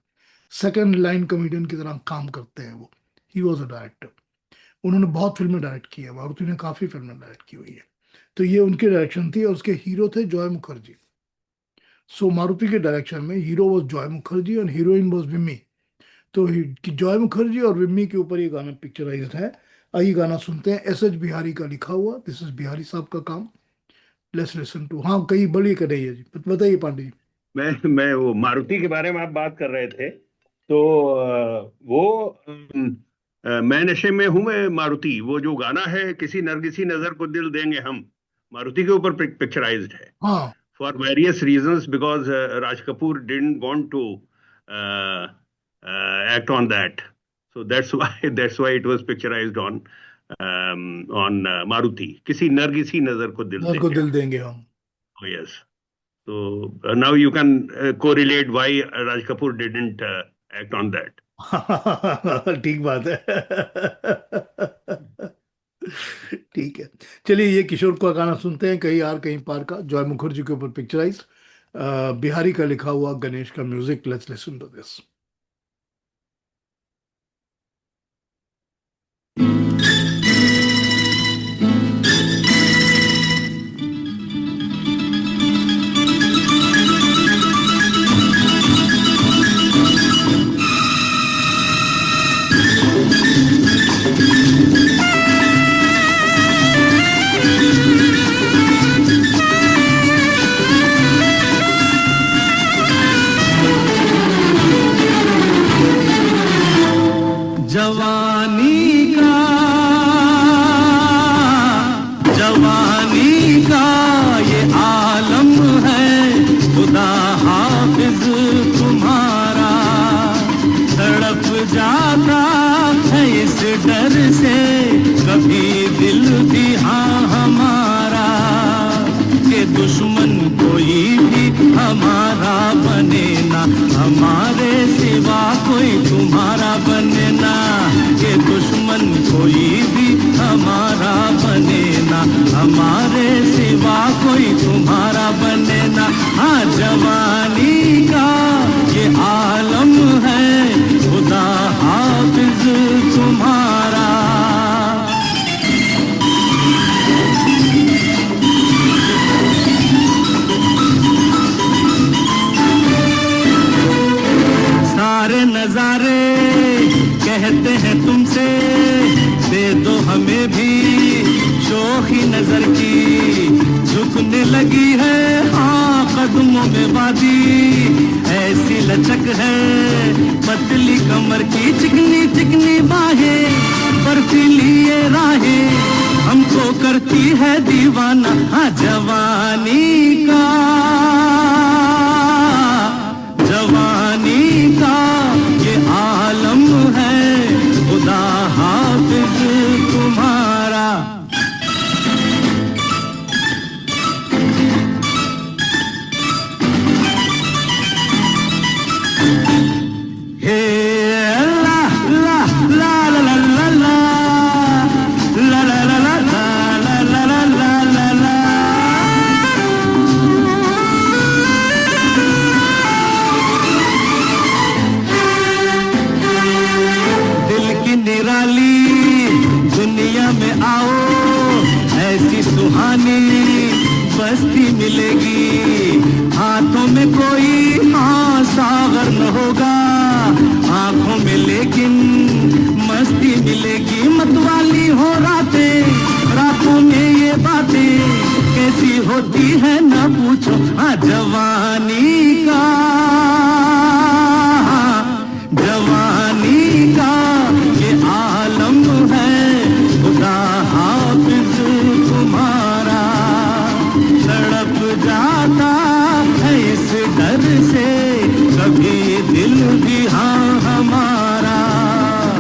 Second line comedian की तरह काम करते हैं वो। He was a director. उन्होंने बहुत फिल्में डायरेक्ट की है, मारुति ने काफ़ी फिल्में डायरेक्ट की हुई है। तो ये उनकी डायरेक्शन थी, और उसके हीरो थे जॉय मुखर्जी। सो मारुति के डायरेक्शन में हीरो वॉज जॉय मुखर्जी और हीरोइन वॉज विम्मी। तो जॉय मुखर्जी और विम्मी के ऊपर ये गाना पिक्चराइज्ड है। आइए गाना सुनते हैं, एस एच बिहारी का लिखा हुआ, दिस इज बिहारी साहब का काम। Let's listen to. हाँ, कहीं बड़ी कर रही है जी, बताइए पांडे जी। मैं वो मारुति के बारे में आप बात कर रहे थे, तो मैं नशे में हूं मैं मारुति, वो जो गाना है, किसी नरगिसी नजर को दिल देंगे हम, मारुति के ऊपर पिक्चराइज्ड है। हाँ, for various reasons, because Raj Kapoor didn't want to act on that, so that's why it was picturized on Maruti, किसी नरगिसी नजर को दिल नर को देंगे। दिल देंगे हम। Oh, yes. So now you can correlate why Raj Kapoor didn't act on that. ठीक बात है। ठीक है, चलिए ये किशोर का गाना सुनते हैं, कहीं आर कहीं पार का, जॉय मुखर्जी के ऊपर पिक्चराइज, बिहारी का लिखा हुआ, गणेश का music. Let's listen to this. जवानी का ये आलम है, खुदा हाफिज तुम्हारा। तड़प जाता है इस डर से कभी दिल भी हाँ हमारा, कि दुश्मन कोई भी हमारा बने ना, हमारे सिवा कोई तुम्हारा बने ना, कि दुश्मन कोई भी हमारा बने ना, हमारे सिवा कोई तुम्हारा बने ना। हाँ, जवानी का ये आलम है, खुदा हाफिज तुम्हारा। बाहों में वादी, ऐसी लचक है पतली कमर की, चिकनी चिकनी बाहें, बर्फीली ये राहें, हमको करती है दीवाना। हाँ जवानी का, जवानी का ये आलम है, खुदा हाफिज तुम्हारा। हे ला ला ला ला ला ला ला ला ला ला ला ला ला ला ला ला। दिल की निराली दुनिया में आओ, ऐसी सुहानी बस्ती मिलेगी, हाथों में कोई सागर न होगा, आंखों में लेकिन मस्ती मिलेगी। मतवाली हो रातें, रातों में ये बातें कैसी होती है न पूछो। हाँ जवानी का, जवानी का ये आलम है, खुदा हाफिज तुम्हारा। तड़प जाता है इस डर से कभी दिल भी हाँ हमारा,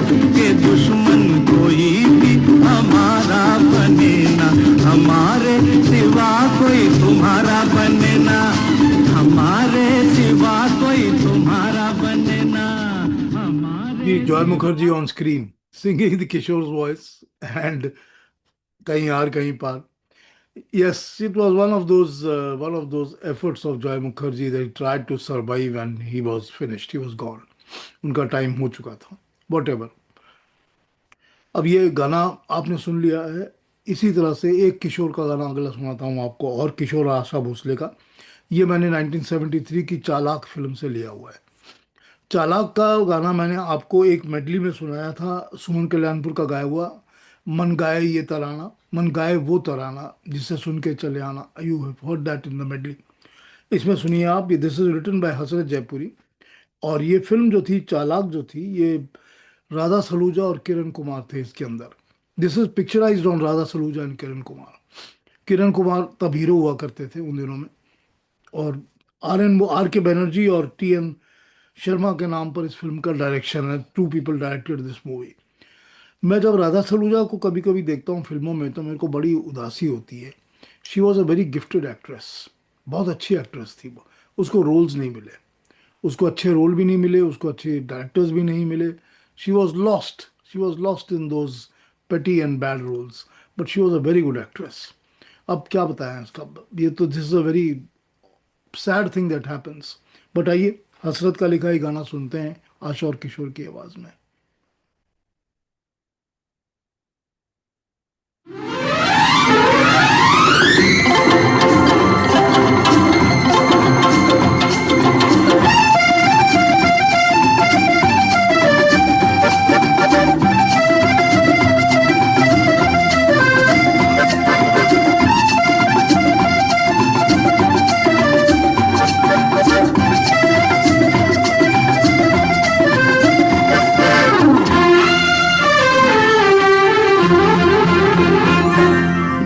कि दुश्मन कोई भी हमारा बने ना, हमारे सिवा कोई तुम्हारा बने ना, हमारे सिवा कोई तुम्हारा बने ना, हमारे। Joy Mukherjee on screen singing the Kishore's voice and कहीं यार कहीं पार. Yes, it was one of those efforts of Joy Mukherjee that he tried to survive and he was finished. He was gone. उनका time हो चुका था. Whatever. अब ये गाना आपने सुन लिया है. इसी तरह से एक किशोर का गाना अगला सुनाता हूँ आपको, और किशोर आशा भोसले का. ये मैंने 1973 की चालाक फिल्म से लिया हुआ है. चालाक का गाना मैंने आपको एक मेडली में सुनाया था, सुमन कल्याणपुर का गाया हुआ. मन गाए ये तराना, मन गाए वो तराना जिसे सुन के चले आना. You have heard that in the medley. इसमें सुनिए आप. ये दिस इज रिटन बाय हसरत जयपुरी. और ये फिल्म जो थी चालाक जो थी, ये राधा सलूजा और किरण कुमार थे इसके अंदर. This is picturised on Radha Saluja and Kiran Kumar. Kiran Kumar तब हीरो हुआ करते थे उन दिनों में, और आर के बनर्जी और टी.एन. शर्मा के नाम पर इस फिल्म का डायरेक्शन है. 2 पीपल डायरेक्टेड दिस मूवी. मैं जब राधा सलूजा को कभी कभी देखता हूँ फिल्मों में तो मेरे को बड़ी उदासी होती है. She was a very gifted actress. बहुत अच्छी एक्ट्रेस थी वो. उसको रोल्स नहीं मिले, उसको अच्छे रोल भी नहीं मिले, उसको अच्छे डायरेक्टर्स भी नहीं मिले. She was lost in those petty and bad roles, but she was a very good actress. अब क्या बताएं इसका, ये तो this is a very sad thing that happens. बट आइए हसरत का लिखा ही गाना सुनते हैं आशा और किशोर की आवाज़ में.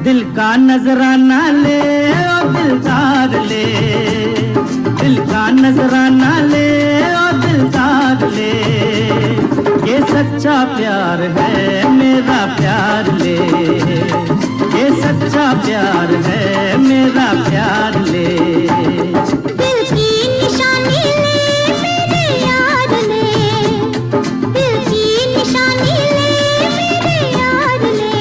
दिल का नजराना ले ओ दिलदार ले, दिल का नजराना ले ओ दिलदार ले, ये सच्चा प्यार है मेरा प्यार ले, ये सच्चा प्यार है मेरा प्यार ले. दिल की निशानी ले मेरे यार ले, दिल की निशानी ले मेरे यार ले,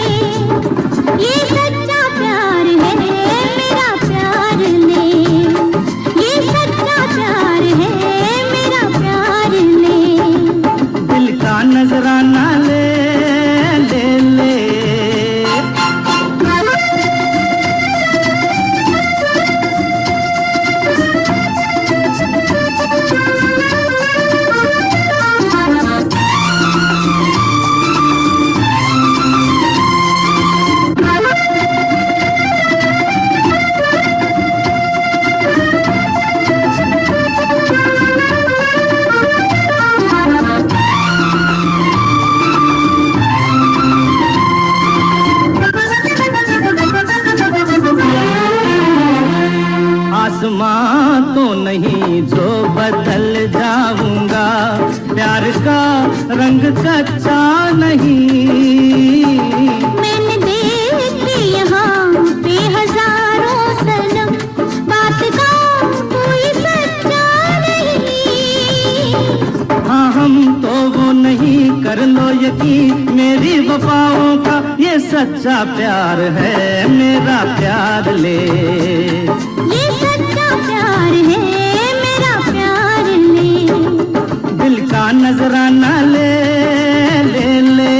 ये सच्चा प्यार है मेरा प्यार ले, ये सच्चा प्यार है मेरा प्यार ले. दिल का नजराना ले ले ले. नहीं जो बदल जाऊंगा, प्यार का रंग कच्चा नहीं। मैंने देखे यहाँ पे हजारों सनम, बात का कोई सच्चा नहीं। हाँ हम तो वो नहीं, कर लो यकीन मेरी वफाओं का, ये सच्चा प्यार है मेरा प्यार ले। ये सच्चा प्यार है मेरा प्यार ले। दिल का नजराना ले ले ले।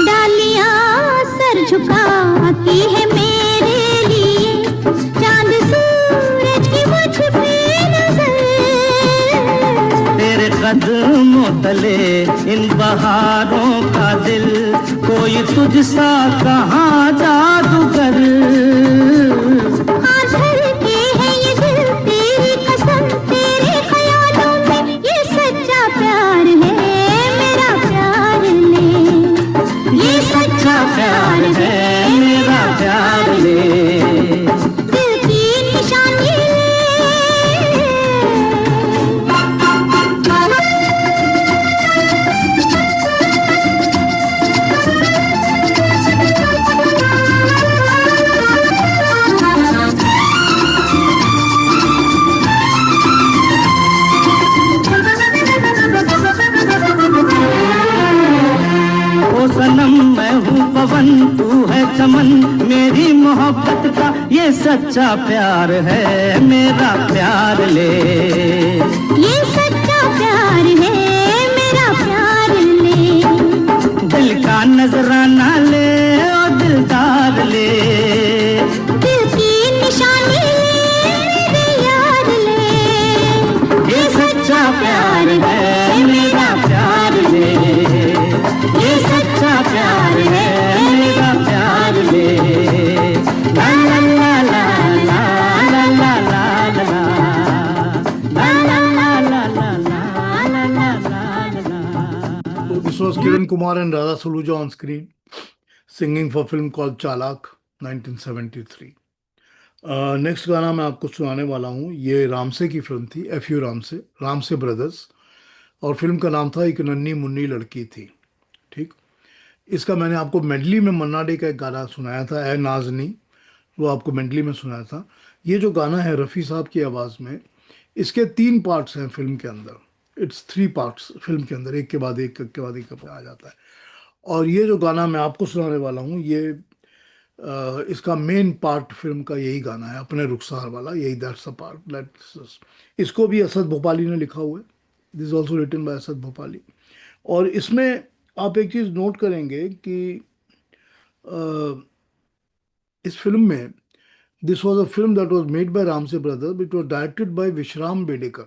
डालियाँ सर झुकाती है मेरे लिए, चांद सूरज की मुझ पे नजर। तेरे कदमों तले इन बहारों का दिल, कोई तुझसा कहाँ जादूगर। हाँ धड़के है ये दिल तेरी कसम, तेरे ख्यालों में, ये सच्चा प्यार है मेरा प्यार ले। ये सच्चा प्यार है मेरा प्यार ले। दिल की निशानी ओ सनम मैं हूँ पवन तू है चमन, मेरी मोहब्बत का ये सच्चा प्यार है मेरा प्यार ले। ये सच्चा प्यार है मेरा प्यार ले। दिल का नजराना ले ओ दिलदार ले। दिल की निशानी मेरे यार ले। ये सच्चा प्यार है मेरा प्यार ले। ये सच्चा प्यार है मेरा प्यार ले। ला ला ला ला ला ला ला ला ला ला ला ला ला ला ला ला ला। So this was Kiran Kumar and Radha Saluja on screen singing for a film called Chalak 1973. Next गाना मैं आपको सुनाने वाला हूँ। ये रामसे की फिल्म थी, एफ.यू. रामसे ब्रदर्स, और फिल्म का नाम था एक नन्ही मुन्नी लड़की थी। ठीक, इसका मैंने आपको मेडली में मन्ना डे का एक गाना सुनाया था, ए नाजनी, वो आपको मेडली में सुनाया था। ये जो गाना है रफ़ी साहब की आवाज़ में, इसके 3 पार्ट्स हैं फिल्म के अंदर। इट्स 3 पार्ट्स फिल्म के अंदर, एक के बाद एक के बाद एक आ जाता है। और ये जो गाना मैं आपको सुनाने वाला हूँ, ये इसका मेन पार्ट फिल्म का यही गाना है, अपने रुखसार वाला, यही दैट्स द पार्ट। इसको भी असद भोपाली ने लिखा हुआ है। This also written by Asad Bhopali. और इसमें आप एक चीज़ नोट करेंगे कि इस फिल्म में, this was a film that was made by Ramsay brothers, it was directed by विश्राम बेडेकर।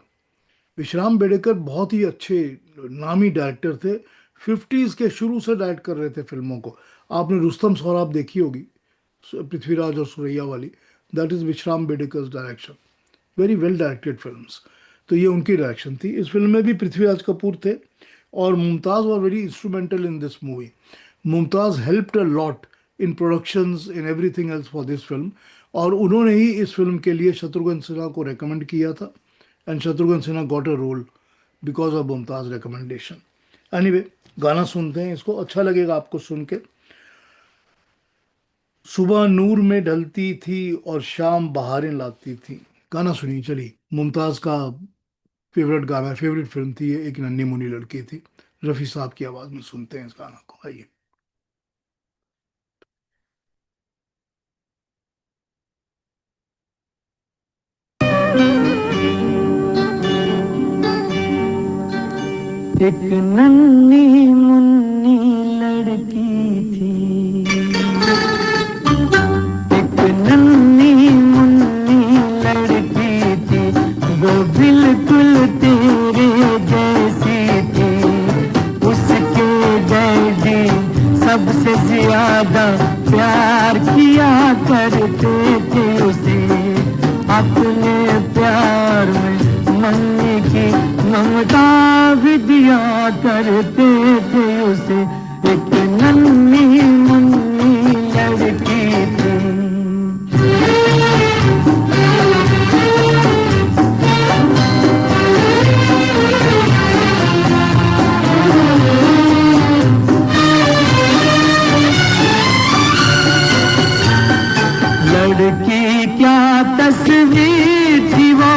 विश्राम बेडेकर बहुत ही अच्छे नामी डायरेक्टर थे, 50s के शुरू से डायरेक्ट कर रहे थे फिल्मों को। आपने रुस्तम सौराब देखी होगी, पृथ्वीराज और सुरैया वाली, that is Vishram Bedekar's direction, very well directed films. तो ये उनकी डायरेक्शन थी। इस फिल्म में भी पृथ्वीराज कपूर थे और Mumtaz were very instrumental in this movie. Mumtaz helped a lot in productions in everything else for this film, और उन्होंने ही इस फिल्म के लिए शत्रुघ्न सिन्हा को रेकमेंड किया था, and Shatrughan Sinha got a role because of Mumtaz recommendation. Anyway, गाना सुनते हैं, इसको अच्छा लगेगा आपको सुन के। सुबह नूर में ढलती थी और शाम बहारें लाती थी। गाना सुनिए, चलिए। मुमताज़ का फेवरेट गाना, फेवरेट फिल्म थी ये, एक नन्ही मुन्नी लड़की थी। रफ़ी साहब की आवाज़ में सुनते हैं इस गाना को, आइए। एक नन्ही मुन्नी लड़की थी, एक नन्ही मुन्नी लड़की थी, वो बिल्कुल तेरे जैसी थी। उसके डैडी सबसे ज्यादा प्यार किया करते थे उसे। अपने प्यार में मम्मी की ममता भी दिया करते थे उसे। एक नन्ही मुन्नी लड़की थी। लड़की क्या तस्वीर थी वो,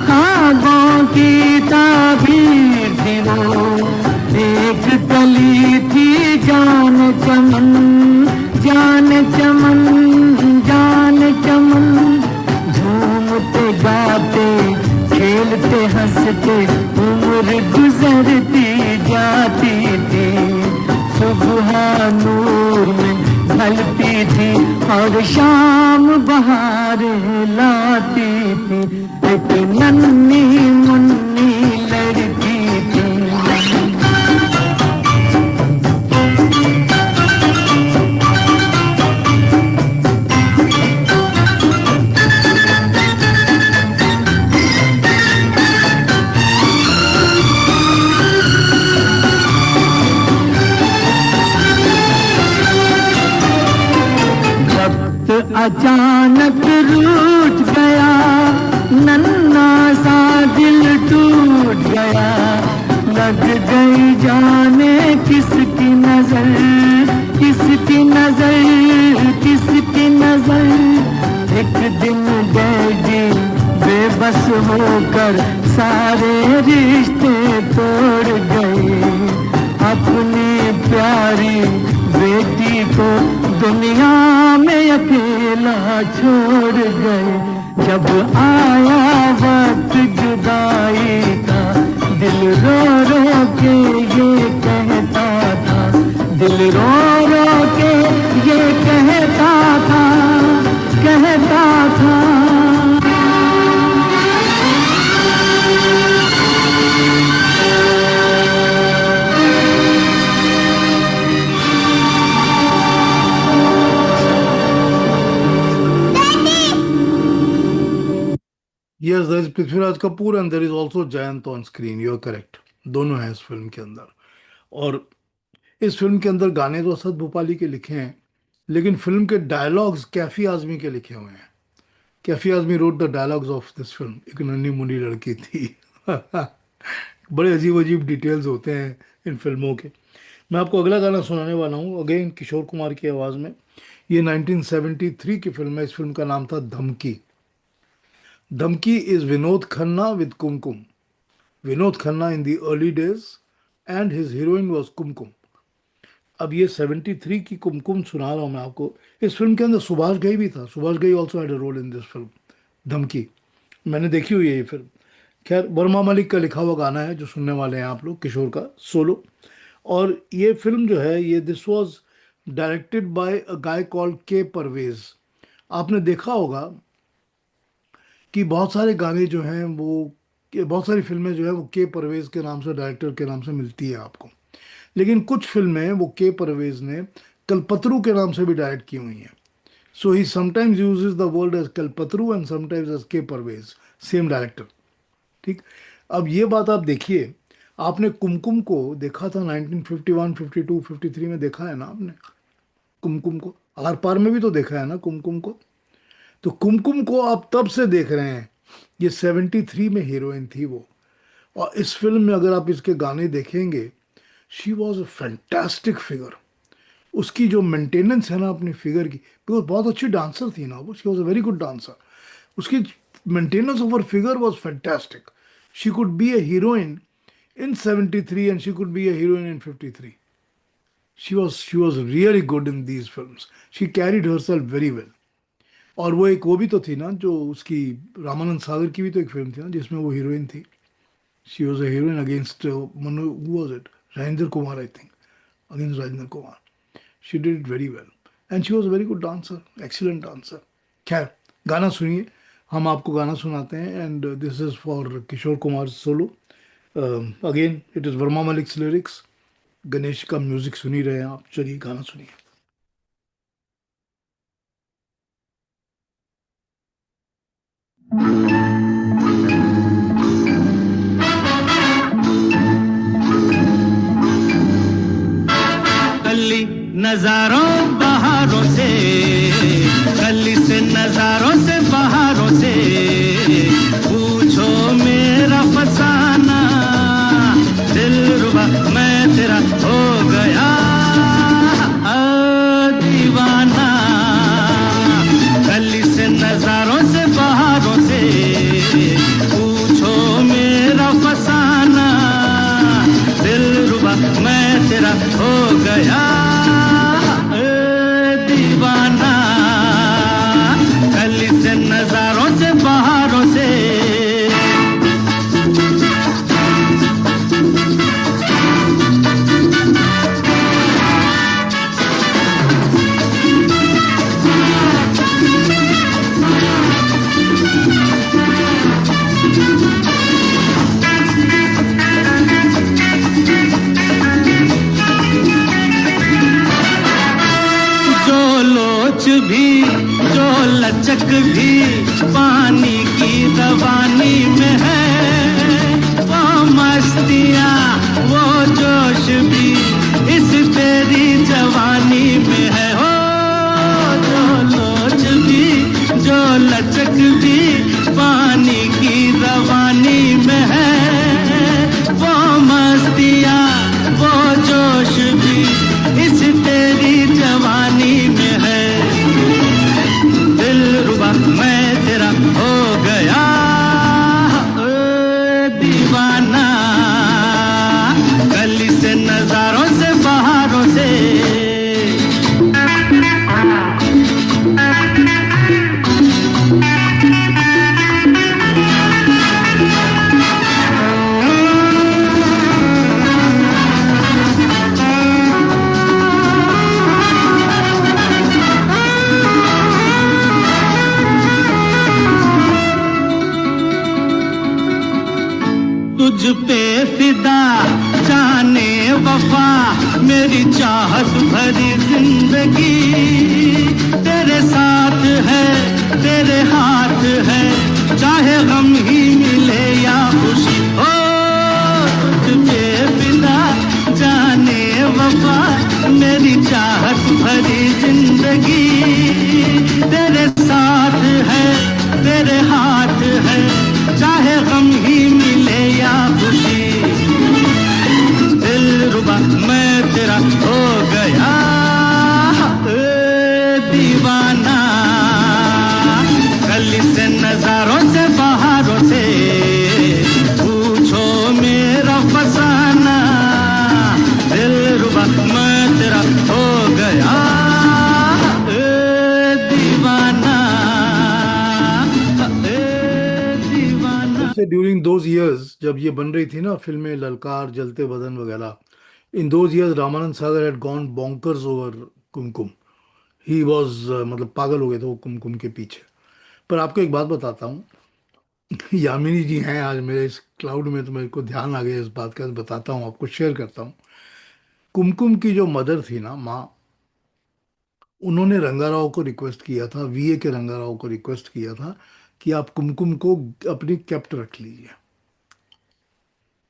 ख्वाबों की ताबीर थी वो। एक कली थी जान चमन, जान चमन, जान चमन। झूमते गाते खेलते हंसते उम्र गुजरती जाती थी। सुबह नूर में ढलती थी और शाम बहारें लाती थी। एक नन्ही मुन्नी लड़की थी। वक्त अचानक रूठ गया, नन्हा सा दिल टूट गया। लग गई जाने किसकी नजर, किसकी नजर, किसकी नजर। एक दिन डैडी बेबस होकर सारे रिश्ते तोड़ गए। अपनी प्यारी बेटी को दुनिया में अकेला छोड़ गए। जब आया वक्त जुदाई का, दिल रो रो के ये कहता था, दिल रो रो के ये कहता था, कहता था। Yes, there is Prithviraj Kapoor and there is also Jayant on screen. You are correct, दोनों हैं इस फिल्म के अंदर। और इस फिल्म के अंदर गाने तो असद भोपाली के लिखे हैं, लेकिन फिल्म के डायलॉग्स कैफी आजमी के लिखे हुए हैं। Kaifi Azmi wrote the dialogues of this film, एक नन्ही मुन्नी लड़की थी। बड़े अजीब अजीब डिटेल्स होते हैं इन फिल्मों के। मैं आपको अगला गाना सुनाने वाला हूँ, अगेन किशोर कुमार की आवाज़ में। ये 1973 की फिल्म है। इस फिल्म का नाम था Dhamki. Dhamki is Vinod Khanna with Kumkum. Vinod Khanna in the early days and his heroine was Kumkum. अब ये 73 की कुमकुम सुना रहा हूँ मैं आपको। इस फिल्म के अंदर सुभाष घई भी था। Subhash Ghai also had a role in this film Dhamki. मैंने देखी हुई है ये फिल्म। खैर, वर्मा मलिक का लिखा हुआ गाना है जो सुनने वाले हैं आप लोग, किशोर का सोलो। और ये फिल्म जो है, ये this was directed by a guy called के परवेज। आपने देखा होगा कि बहुत सारे गाने जो हैं वो, कि बहुत सारी फिल्में जो है वो के परवेज के नाम से, डायरेक्टर के नाम से मिलती है आपको। लेकिन कुछ फिल्में वो के परवेज ने कल्पतरू के नाम से भी डायरेक्ट की हुई हैं। So he sometimes uses the word as Kalpataru and sometimes as K Parvez, same director. ठीक। अब ये बात आप देखिए, आपने कुमकुम को देखा था 1951, 52, 53 में देखा है ना आपने कुमकुम को? आर पार में भी तो देखा है ना कुमकुम को? तो कुमकुम को आप तब से देख रहे हैं। ये 73 में हीरोइन थी वो। और इस फिल्म में अगर आप इसके गाने देखेंगे, she was a fantastic figure. उसकी जो मेंटेनेंस है ना अपनी फिगर की, बिकॉज बहुत अच्छी डांसर थी ना वो, she was a very good dancer. उसकी maintenance of her figure was fantastic. She could be a heroine in 73 and she could be a heroine in 53. She was really good in these films. She carried herself very well. और वो एक वो भी तो थी ना जो उसकी, रामानंद सागर की भी तो एक फिल्म थी ना जिसमें वो हीरोइन थी। She was a heroine against Manu, who was it? Rajendra Kumar, I think, against Rajendra Kumar. She did it very well and she was a very good dancer, excellent dancer. खैर, गाना सुनिए, हम आपको गाना सुनाते हैं, and this is for Kishore Kumar solo. Again it is Verma Malik's lyrics, Ganesh का music सुन ही रहे हैं आप, चलिए गाना सुनिए। कली नजारों बहारों से, कली से नजारों से बहारों से, पूछो मेरा फसाना, दिल रुबा मैं तेरा हो गया दीवाना। कली से नजारों से बहारों से, पूछो मेरा फसाना, दिल रुबा मैं तेरा हो गया दीवाना। कली से नजारों से बहारों से। जो लोच भी, जो लचक भी पानी की रवानी में है, वो मस्तियाँ वो जोश भी इस तेरी जवानी में है। हो जो लोच भी, जो लचक भी पानी की रवानी में है, वो मस्तियाँ वो जोश भी इस तेरी जवानी में है। दिल रुबा मैं तेरा हो गया दीवाना। गली से नजारों से बहारों से। तुझ पे फिदा जाने वफा, मेरी चाहत भरी जिंदगी तेरे साथ है, तेरे हाथ है, चाहे गम ही मिले या खुशी। ओ तुझ पे फिदा जाने वफा, मेरी चाहत भरी जिंदगी तेरे साथ है, तेरे हाथ है, चाहे गम ही मिले या खुशी। दिल रुबा मैं तेरा हो गया दीवाना। गली से नजारों से बहारों से, पूछो मेरा फसाना, दिल रुबा मैं तेरा हो गया दीवाना दीवाना। जैसे ड्यूरिंग दोज इयर्स जब ये बन रही थी ना फिल्में, ललकार, जलते बदन वगैरह, in those years Ramanand Sagar had gone bonkers over Kumkum. He was, मतलब पागल हो गए थे वो कुमकुम के पीछे। पर आपको एक बात बताता हूँ, यामिनी जी हैं आज मेरे इस क्लाउड में, तो मेरे को ध्यान आ गया इस बात का, तो बताता हूँ आपको, शेयर करता हूँ। कुमकुम की जो मदर थी ना, माँ, उन्होंने रंगाराव को रिक्वेस्ट किया था, वीए के रंगाराव को रिक्वेस्ट किया था कि आप कुमकुम को अपनी कैप्ट रख लीजिए।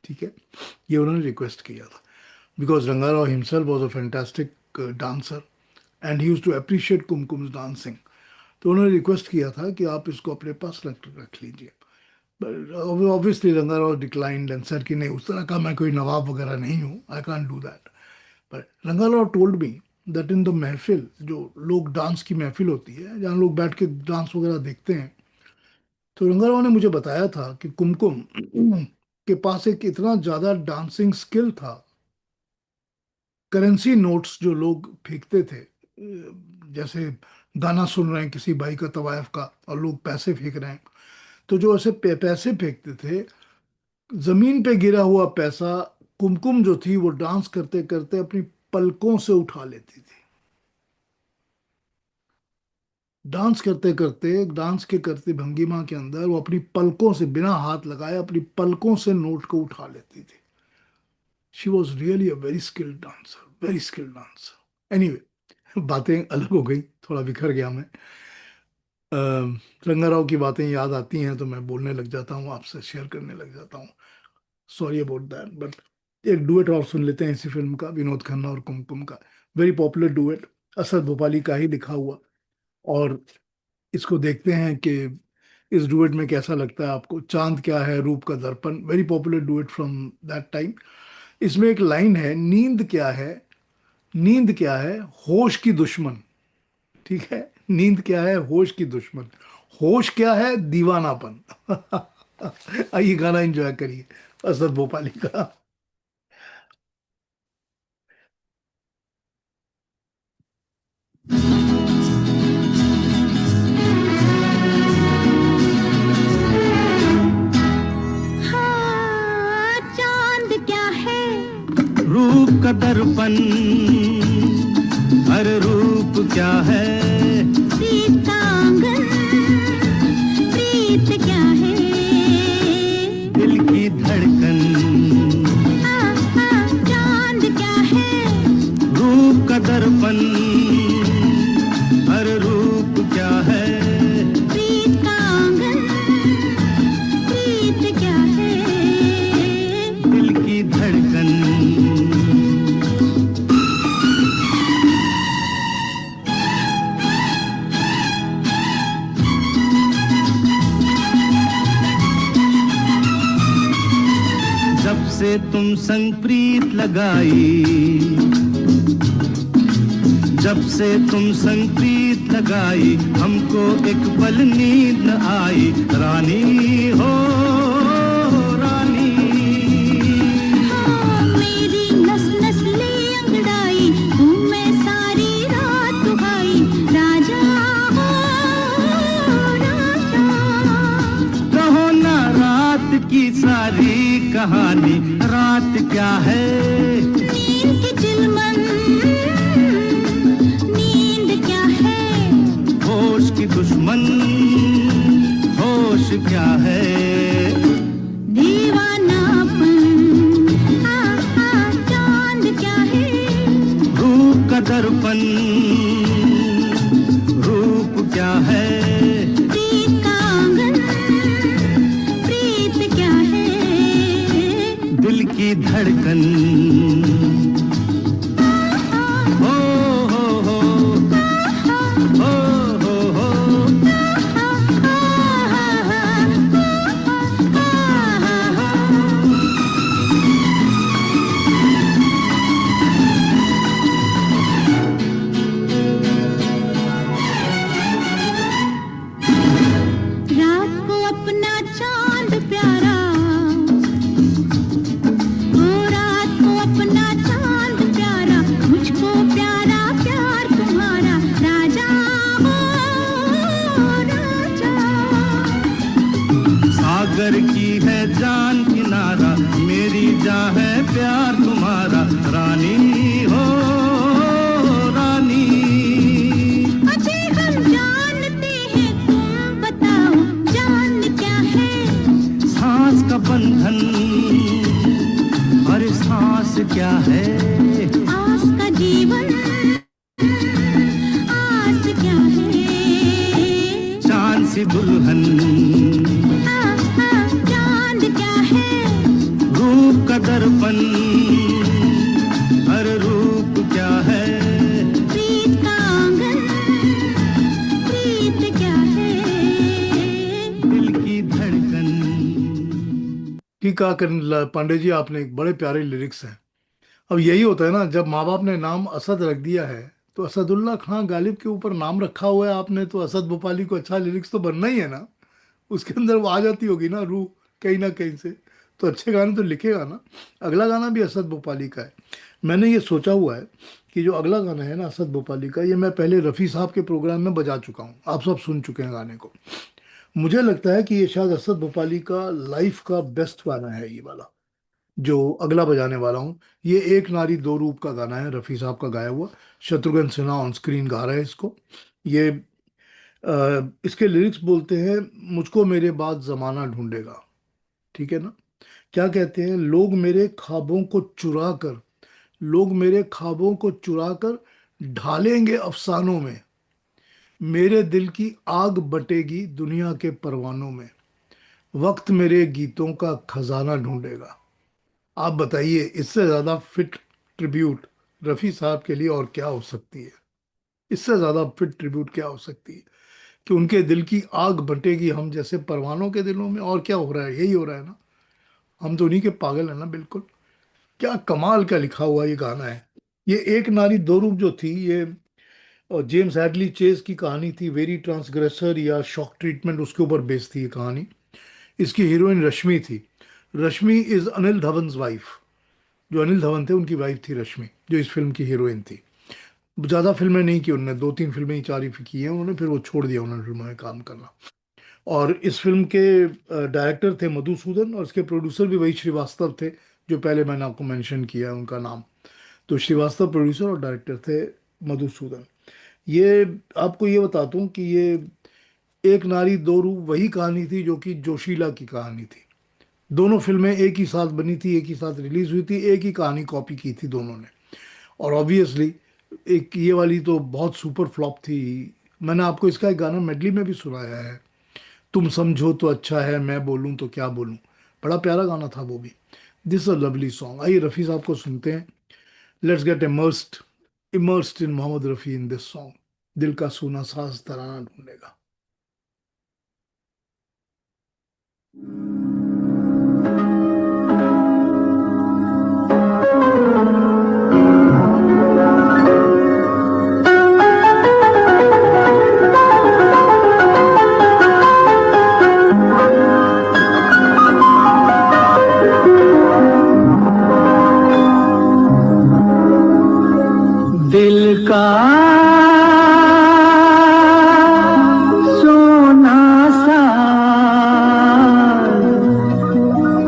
ठीक है, ये उन्होंने रिक्वेस्ट किया था, because Rangarao himself was a fantastic dancer and he use to appreciate Kumkum's dancing. तो उन्होंने रिक्वेस्ट किया था कि आप इसको अपने पास रख लीजिए। Obviously Rangarao declined and sir कि नहीं, उस तरह का मैं कोई नवाब वगैरह नहीं हूँ, आई कांट डू दैट। पर Rangarao told me that in the महफिल, जो लोग डांस की महफिल होती है जहाँ लोग बैठ के डांस वगैरह देखते हैं, तो रंगाराव ने मुझे बताया था कि कुमकुम के पास एक इतना ज़्यादा डांसिंग स्किल था। करेंसी नोट्स जो लोग फेंकते थे, जैसे गाना सुन रहे हैं किसी भाई का तवायफ का और लोग पैसे फेंक रहे हैं, तो जो ऐसे पैसे फेंकते थे, जमीन पे गिरा हुआ पैसा, कुमकुम जो थी वो डांस करते करते अपनी पलकों से उठा लेती थी। डांस करते करते, डांस के करते भंगिमा के अंदर वो अपनी पलकों से, बिना हाथ लगाए अपनी पलकों से नोट को उठा लेती थी। She was really a very skilled dancer, very skilled dancer. Anyway, बातें अलग हो गई, थोड़ा बिखर गया मैं। रंगाराव की बातें याद आती हैं तो मैं बोलने लग जाता हूँ, आपसे शेयर करने लग जाता हूँ। सॉरी अबाउट दैट, बट एक डुएट और सुन लेते हैं इसी फिल्म का, विनोद खन्ना और कुमकुम का। Very popular duet, Asad Bhopali का ही लिखा हुआ। और इसको देखते हैं कि इस डुएट में कैसा लगता है आपको। चांद क्या है रूप का दर्पण, very popular duet from that time. इसमें एक लाइन है, नींद क्या है, नींद क्या है होश की दुश्मन। ठीक है, नींद क्या है होश की दुश्मन, होश क्या है दीवानापन। आइए गाना एंजॉय करिए असद भोपाली का। हाँ, चांद क्या है, रूप का दर्पण, हर रूप क्या है। प्रीत का आंगन, प्रीत क्या है, दिल की धड़कन, हाँ, हाँ, चांद क्या है, रूप का दर्पण, हर रूप क्या है। प्रीत का आंगन, प्रीत क्या है। दिल की धड़कन, जब से तुम संग प्रीत लगाई, जब से तुम संग प्रीत लगाई, हमको एक पल नींद न आई। रानी हो रानी, हाँ, मेरी नस नस ले अंगड़ाई, हूँ मैं सारी रात दुहाई। राजा हो राजा, कहो ना रात की सारी कहानी। रात क्या है, नींद की चिलमन, नींद क्या है, होश की दुश्मन, होश क्या है। दीवानापन, हाँ, हाँ, चांद क्या है, रूप का दर्पण, रूप क्या है। प्रीत का आंगन, प्रीत क्या है। दिल की धड़कन, हो हो हो हो हो हो। रात को अपना चांद प्यारा, ओ रात को अपना चांद प्यारा, मुझको प्यारा प्यार तुम्हारा। राजा हो राजा, सागर की है जान किनारा, मेरी जान है प्यार तुम्हारा। रानी हो रानी, अजय हम जानते हैं, तुम बताओ जान क्या है। सांस का बंधन, अरे सांस क्या है। आस का जीवन, आस क्या है। चांद सी दुल्हन, हाँ, हाँ, चांद क्या है, रूप का दर्पण, हर रूप क्या है। प्रीत का आंगन, प्रीत क्या है। दिल की धड़कन। ठीक कहा करण पांडे जी, आपने एक बड़े प्यारे लिरिक्स हैं। अब यही होता है ना, जब माँ बाप ने नाम असद रख दिया है तो असदुल्ला खां गालिब के ऊपर नाम रखा हुआ है आपने, तो असद भोपाली को अच्छा लिरिक्स तो बनना ही है ना। उसके अंदर वो आ जाती होगी ना रूह, कहीं ना कहीं से। तो अच्छे गाने तो लिखेगा ना। अगला गाना भी असद भोपाली का है। मैंने ये सोचा हुआ है कि जो अगला गाना है ना असद भोपाली का, ये मैं पहले रफ़ी साहब के प्रोग्राम में बजा चुका हूँ, आप सब सुन चुके हैं गाने को। मुझे लगता है कि ये शायद असद भोपाली का लाइफ का बेस्ट गाना है, ये वाला जो अगला बजाने वाला हूँ। ये एक नारी दो रूप का गाना है, रफ़ी साहब का गाया हुआ। शत्रुघ्न सिन्हा ऑन स्क्रीन गा रहा है इसको। ये इसके लिरिक्स बोलते हैं, मुझको मेरे बाद जमाना ढूंढेगा। ठीक है ना? क्या कहते हैं, लोग मेरे ख्वाबों को चुरा कर ढालेंगे अफसानों में, मेरे दिल की आग बटेगी दुनिया के परवानों में, वक्त मेरे गीतों का खजाना ढूंढेगा। आप बताइए, इससे ज्यादा फिट ट्रिब्यूट रफी साहब के लिए और क्या हो सकती है? इससे ज्यादा फिट ट्रिब्यूट क्या हो सकती है कि उनके दिल की आग बटेगी हम जैसे परवानों के दिलों में। और क्या हो रहा है? यही हो रहा है ना। हम तो उन्हीं के पागल है ना, बिल्कुल। क्या कमाल का लिखा हुआ ये गाना है। ये एक नारी दो रूप जो थी, ये जेम्स हैडली चेज की कहानी थी। वेरी ट्रांसग्रेसर या शॉक ट्रीटमेंट, उसके ऊपर बेस्ड थी ये कहानी। इसकी हीरोइन रश्मि थी। रश्मि इज अनिल धवन्स वाइफ। जो अनिल धवन थे उनकी वाइफ थी रश्मि, जो इस फिल्म की हीरोइन थी। ज़्यादा फिल्में नहीं की उन्होंने, दो तीन फिल्में ही, चार ही की हैं उन्होंने, फिर वो छोड़ दिया उन्होंने फिल्मों में काम करना। और इस फिल्म के डायरेक्टर थे मधुसूदन, और इसके प्रोड्यूसर भी वही श्रीवास्तव थे जो पहले मैंने आपको मेंशन किया है उनका नाम। तो श्रीवास्तव प्रोड्यूसर और डायरेक्टर थे मधुसूदन। ये आपको ये बताता हूँ कि ये एक नारी दो रूप वही कहानी थी जो कि जोशीला की कहानी थी। दोनों फिल्में एक ही साथ बनी थी, एक ही साथ रिलीज हुई थी, एक ही कहानी कॉपी की थी दोनों ने। और ऑब्वियसली एक ये वाली तो बहुत सुपर फ्लॉप थी। मैंने आपको इसका एक गाना मेडली में भी सुनाया है, तुम समझो तो अच्छा है, मैं बोलूं तो क्या बोलूं। बड़ा प्यारा गाना था वो भी। This a lovely song. आइए रफ़ी साहब को सुनते हैं। Let's get immersed in Mohammed Rafi in this song, दिल का सूना साज तराना ढूंढेगा। दिल का सोना सा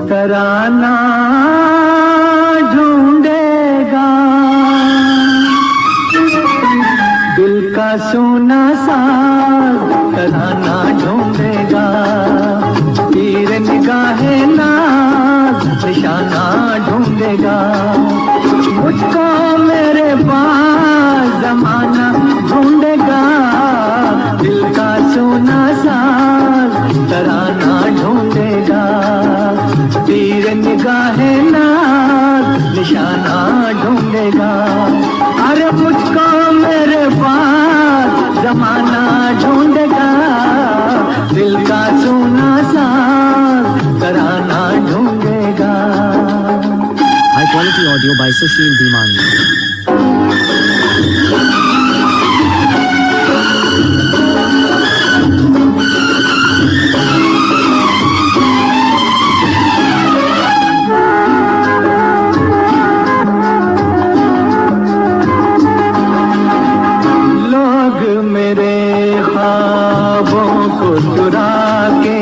तराना ढूंढेगा, दिल का सोना सा तराना ढूंढेगा, तीर निगाहे नाज निशाना ढूंढेगा, मुझको मेरे पास जमाना ढूंढेगा, दिल का सोना साज तराना ढूंढेगा, तीर निगाहे नाज निशाना ढूंढेगा। अरे मुझको मेरे पास जमाना ढूंढेगा, दिल का सोना साज तराना ढूंढेगा। High quality audio by Sushil Dhimani. लोग मेरे ख्वाबों को चुरा के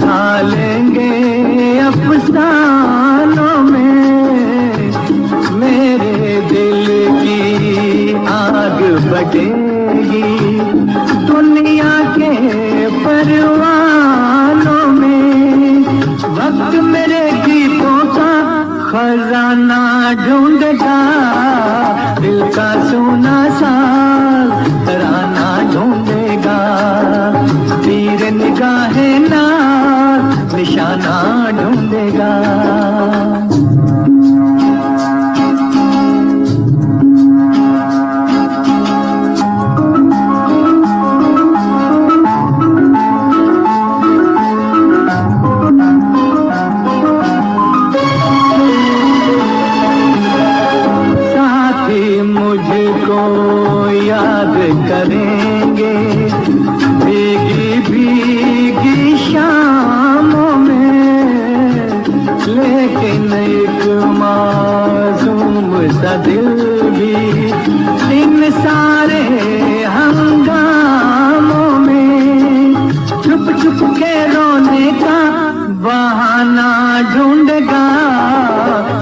ढालेंगे अफसानों में, मेरे दिल की आग बटेगी दुनिया के परवानों में, वक्त मेरे गीतों का खजाना ढूंढेगा, दिल का सोना साज तराना ढूंढेगा, तीर निगाहे नाज निशाना ढूंढेगा। साथी मुझको याद करेंगे भीगी भीगी शामों में, लेकिन एक मासूम सा दिल भी इन सारे हंगामों में छुप छुप के रोने का बहाना ढूंढेगा,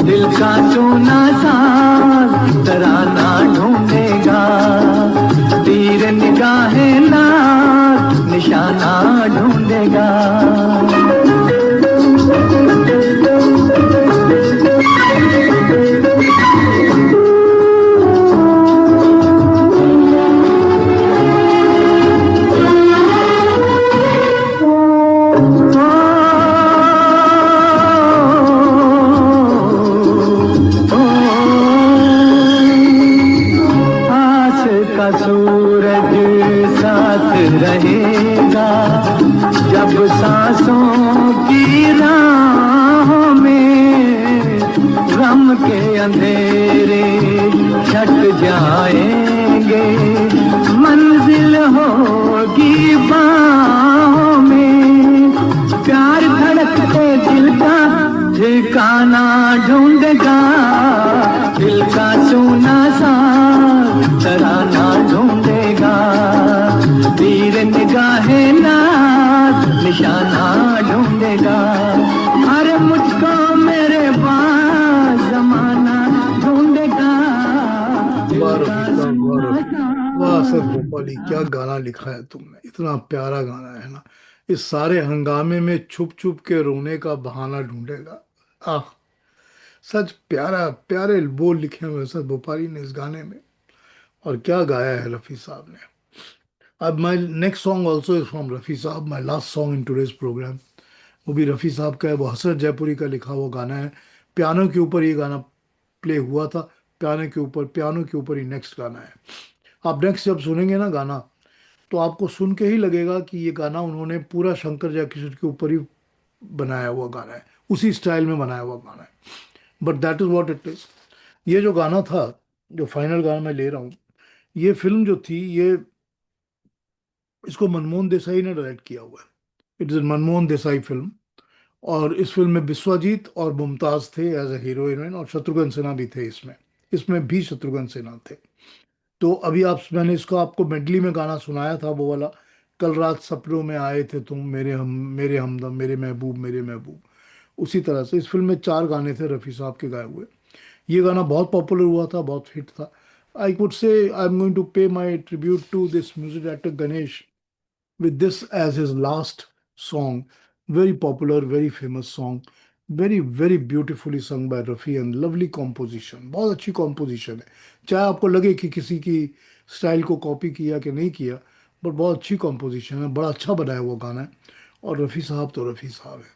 दिल का सोना साज तराना ढूंढेगा, तीर निगाहे नाज निशाना ढूंढेगा। सूरज साथ रहेगा जब सांसों की राहों में गम के अंधेरे छट जाएंगे, मंजिल होगी बाहों में। प्यार धड़कते दिल का ठिकाना ढूंढेगा, दिल का सोना सा तराना ढूंढेगा। तीर निगाहे नाज निशाना ढूंढेगा। अरे मुझको मेरे पास जमाना ढूंढेगा। वाह रफी साहब, वाह रफी, वाह असद भोपाली, क्या गाना लिखा है तुमने, इतना प्यारा गाना है ना। इस सारे हंगामे में छुप छुप के रोने का बहाना ढूंढेगा। आह, सच प्यारा, प्यारे बोल लिखे हुए असद भोपाली ने इस गाने में, और क्या गाया है रफ़ी साहब ने। अब my next song also is from Rafi साहब, my last song in today's programme. वो भी रफ़ी साहब का है, वो हसरत जयपुरी का लिखा हुआ गाना है। पियानो के ऊपर ये गाना प्ले हुआ था, पियानो के ऊपर ही नेक्स्ट गाना है। आप नेक्स्ट जब सुनेंगे ना गाना, तो आपको सुन के ही लगेगा कि ये गाना उन्होंने पूरा शंकर जयकिशोर के ऊपर ही बनाया हुआ गाना है, उसी स्टाइल में बनाया हुआ गाना है। But that is what it is. ये जो गाना था, जो फाइनल गाना मैं ले रहा हूँ, ये फिल्म जो थी, ये इसको मनमोहन देसाई ने डायरेक्ट किया हुआ है। It is Manmohan Desai film, और इस फिल्म में बिस्वाजीत और मुमताज़ थे एज ए हीरो हीरोइन, और शत्रुघ्न सिन्हा भी थे इसमें भी शत्रुघ्न सिन्हा थे। तो अभी मैंने इसको आपको मेडली में गाना सुनाया था, वो वाला, कल रात सपनों में आए थे तुम, मेरे हमदम, मेरे महबूब, मेरे महबूब। उसी तरह से इस फिल्म में 4 गाने थे रफ़ी साहब के गाए हुए। ये गाना बहुत पॉपुलर हुआ था, बहुत हिट था। I could say I'm going to pay my tribute to this music director Ganesh with this as his last song. Very popular, very famous song. Very, very beautifully sung by Rafi and lovely composition. बहुत अच्छी composition है। चाहे आपको लगे कि किसी की style को कॉपी किया कि नहीं किया, बट बहुत अच्छी composition है, बड़ा अच्छा बनाया वो गाना है। और रफ़ी साहब तो रफ़ी साहब है,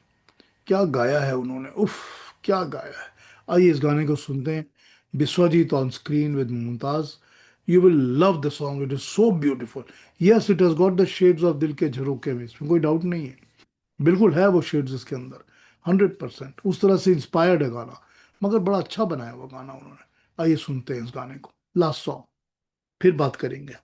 क्या गाया है उन्होंने, उफ, क्या गाया है। आइए इस गाने को सुनते हैं, Biswajit on screen with Mumtaz. You will love the song. It is so beautiful. Yes, it has got the shades of दिल के झरोखे में, इसमें कोई डाउट नहीं है, बिल्कुल है वो शेड्स इसके अंदर, 100%। उस तरह से इंस्पायर्ड है गाना, मगर बड़ा अच्छा बनाया वो गाना उन्होंने। आइए सुनते हैं इस गाने को, लास्ट सॉन्ग, फिर बात करेंगे।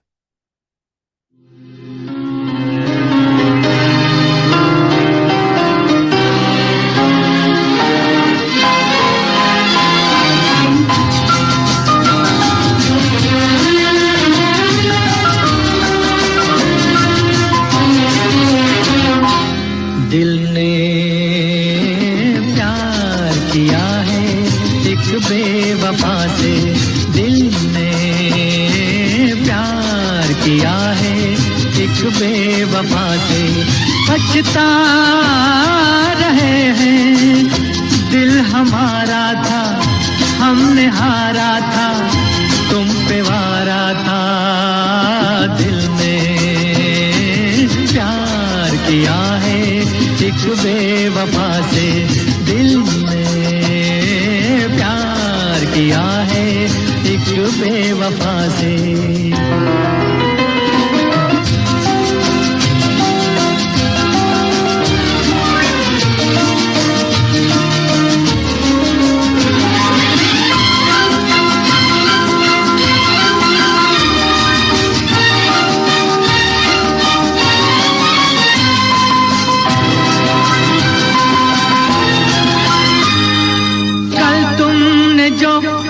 दिल ने प्यार किया है एक बेवफा से, दिल ने प्यार किया है एक बेवफा से। पछता रहे हैं, दिल हमारा था, हमने हारा था, तुम पे वारा था। दिल ने प्यार किया है एक बेवफा से, दिल ने प्यार किया है एक बेवफा से।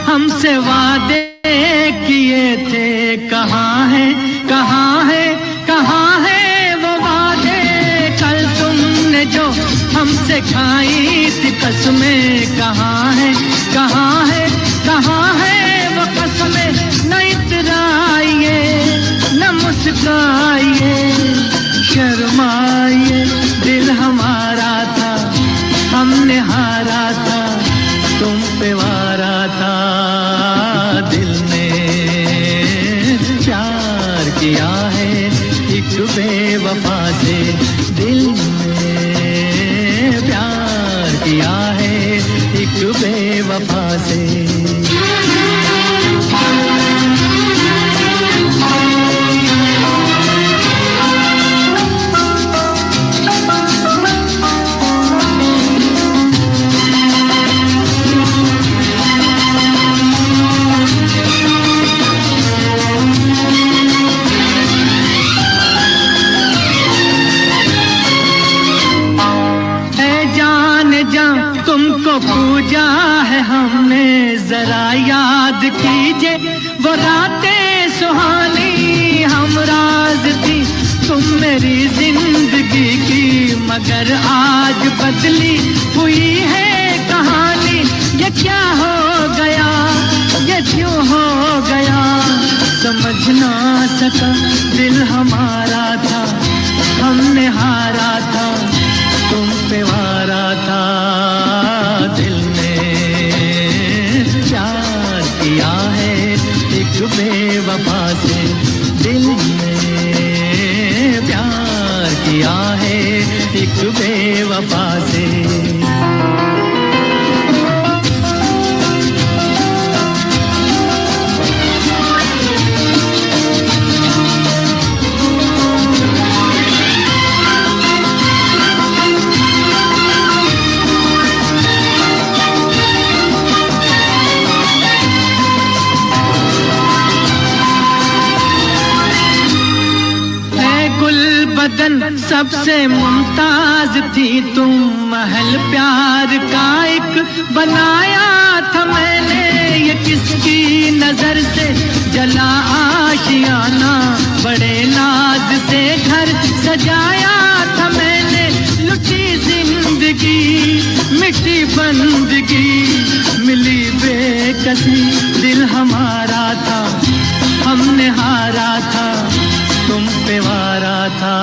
हमसे वादे किए थे, कहाँ है, कहाँ है, कहाँ है वो वादे। कल तुमने जो हमसे खाई थी कसमें, कहाँ है, कहाँ है, कहाँ है वो कसमें। न इतराइए न मुस्काइए, शर्म एक बेवफा से। तुमको पूजा है हमने, जरा याद कीजिए वो रातें सुहानी। हम राज थी तुम मेरी जिंदगी की, मगर आज बदली हुई है कहानी। ये क्या हो गया, ये क्यों हो गया, समझ ना सका दिल हमारा था, हमने हारा था, तुम पे वारा था। दिल ने प्यार किया है एक बेवफा से, दिल ने प्यार किया है एक बेवफा से। बदन सबसे मुमताज थी तुम, महल प्यार का एक बनाया था मैंने। ये किसकी नजर से जला आशियाना, बड़े नाज से घर सजाया था मैंने। लुटी जिंदगी मिटी बंदगी, मिली बेकसी दिल हमारा था, हमने हारा था, तुम पे वारा था।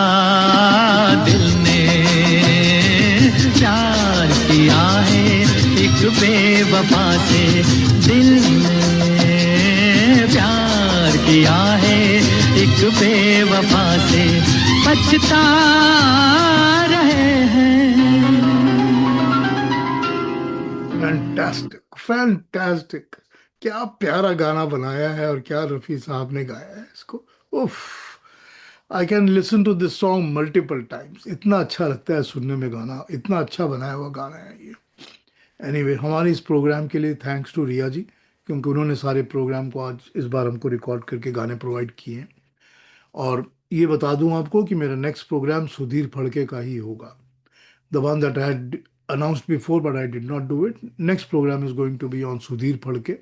दिल ने प्यार किया है एक बेवफा से, दिल ने प्यार किया है एक बेवफा से। पछता रहे हैं। फैंटास्टिक, फैंटास्टिक, क्या प्यारा गाना बनाया है और क्या रफी साहब ने गाया है इसको। उफ, I can listen to this song multiple times. इतना अच्छा लगता है सुनने में गाना, इतना अच्छा बनाया हुआ गाना है ये। एनीवे, हमारे इस प्रोग्राम के लिए थैंक्स टू रिया जी, क्योंकि उन्होंने सारे प्रोग्राम को आज इस बार हमको रिकॉर्ड करके गाने प्रोवाइड किए हैं। और ये बता दूं आपको कि मेरा नेक्स्ट प्रोग्राम सुधीर फड़के का ही होगा। The one that I had announced before, but I did not do it. Next program is going to be on Sudhir Phadke,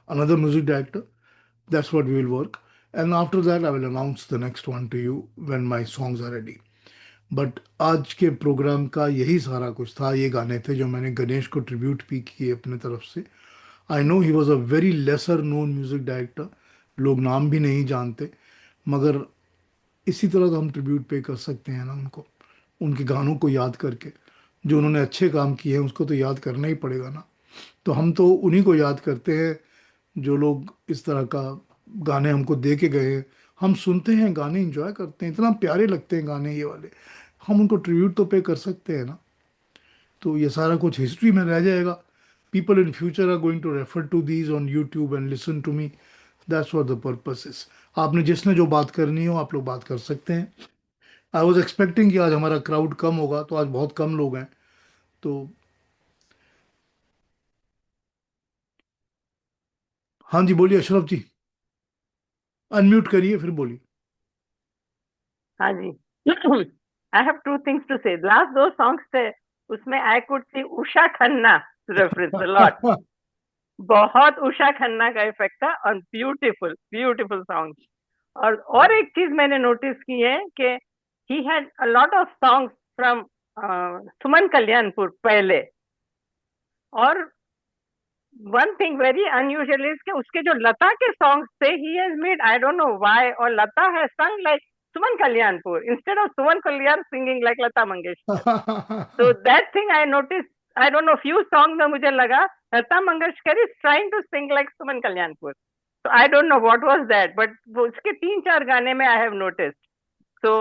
another music director. That's what we will work. And after that, I will announce the next one to you when my songs are ready. But आज के programme का यही सारा कुछ था। ये गाने थे जो मैंने गणेश को ट्रिब्यूट भी किए अपने तरफ से। I know he was a very lesser known music director, लोग नाम भी नहीं जानते, मगर इसी तरह तो हम ट्रिब्यूट पे कर सकते हैं ना उनको, उनके गानों को याद करके। जो उन्होंने अच्छे काम किए हैं उसको तो याद करना ही पड़ेगा ना। तो हम तो उन्हीं को याद करते हैं जो लोग इस तरह का गाने हमको दे के गए हैं। हम सुनते हैं गाने, एंजॉय करते हैं, इतना प्यारे लगते हैं गाने ये वाले, हम उनको ट्रिब्यूट तो पे कर सकते हैं ना। तो ये सारा कुछ हिस्ट्री में रह जाएगा। People in future are going to refer to these on YouTube and listen to me. That's what the purpose is. आपने जिसने जो बात करनी हो आप लोग बात कर सकते हैं। आई वॉज एक्सपेक्टिंग कि आज हमारा क्राउड कम होगा, तो आज बहुत कम लोग हैं। तो हाँ जी, बोलिए अशरफ जी, अनम्यूट करिए फिर बोलिए। हाँ जी। I have two things to say. Last दो सॉन्ग्स थे, उसमें I could see Usha Khanna reference a lot. बहुत उषा खन्ना का इफेक्ट था और ब्यूटीफुल ब्यूटीफुल सॉन्ग। और एक चीज मैंने नोटिस की है कि he had a lot of songs from Suman Kalyanpur पहले। और one thing very unusual is कि उसके जो लता के सॉन्ग्स थे, he has made, I don't know why, और Lata has sung like Suman Kalyanpur instead of Suman Kalyan singing like Lata Mangeshkar. तो that thing I notice. I don't know, few song में मुझे लगा Lata Mangeshkar is trying to sing like Suman Kalyanpur. तो I don't know what was that, but उसके 3-4 गाने में I have noticed. So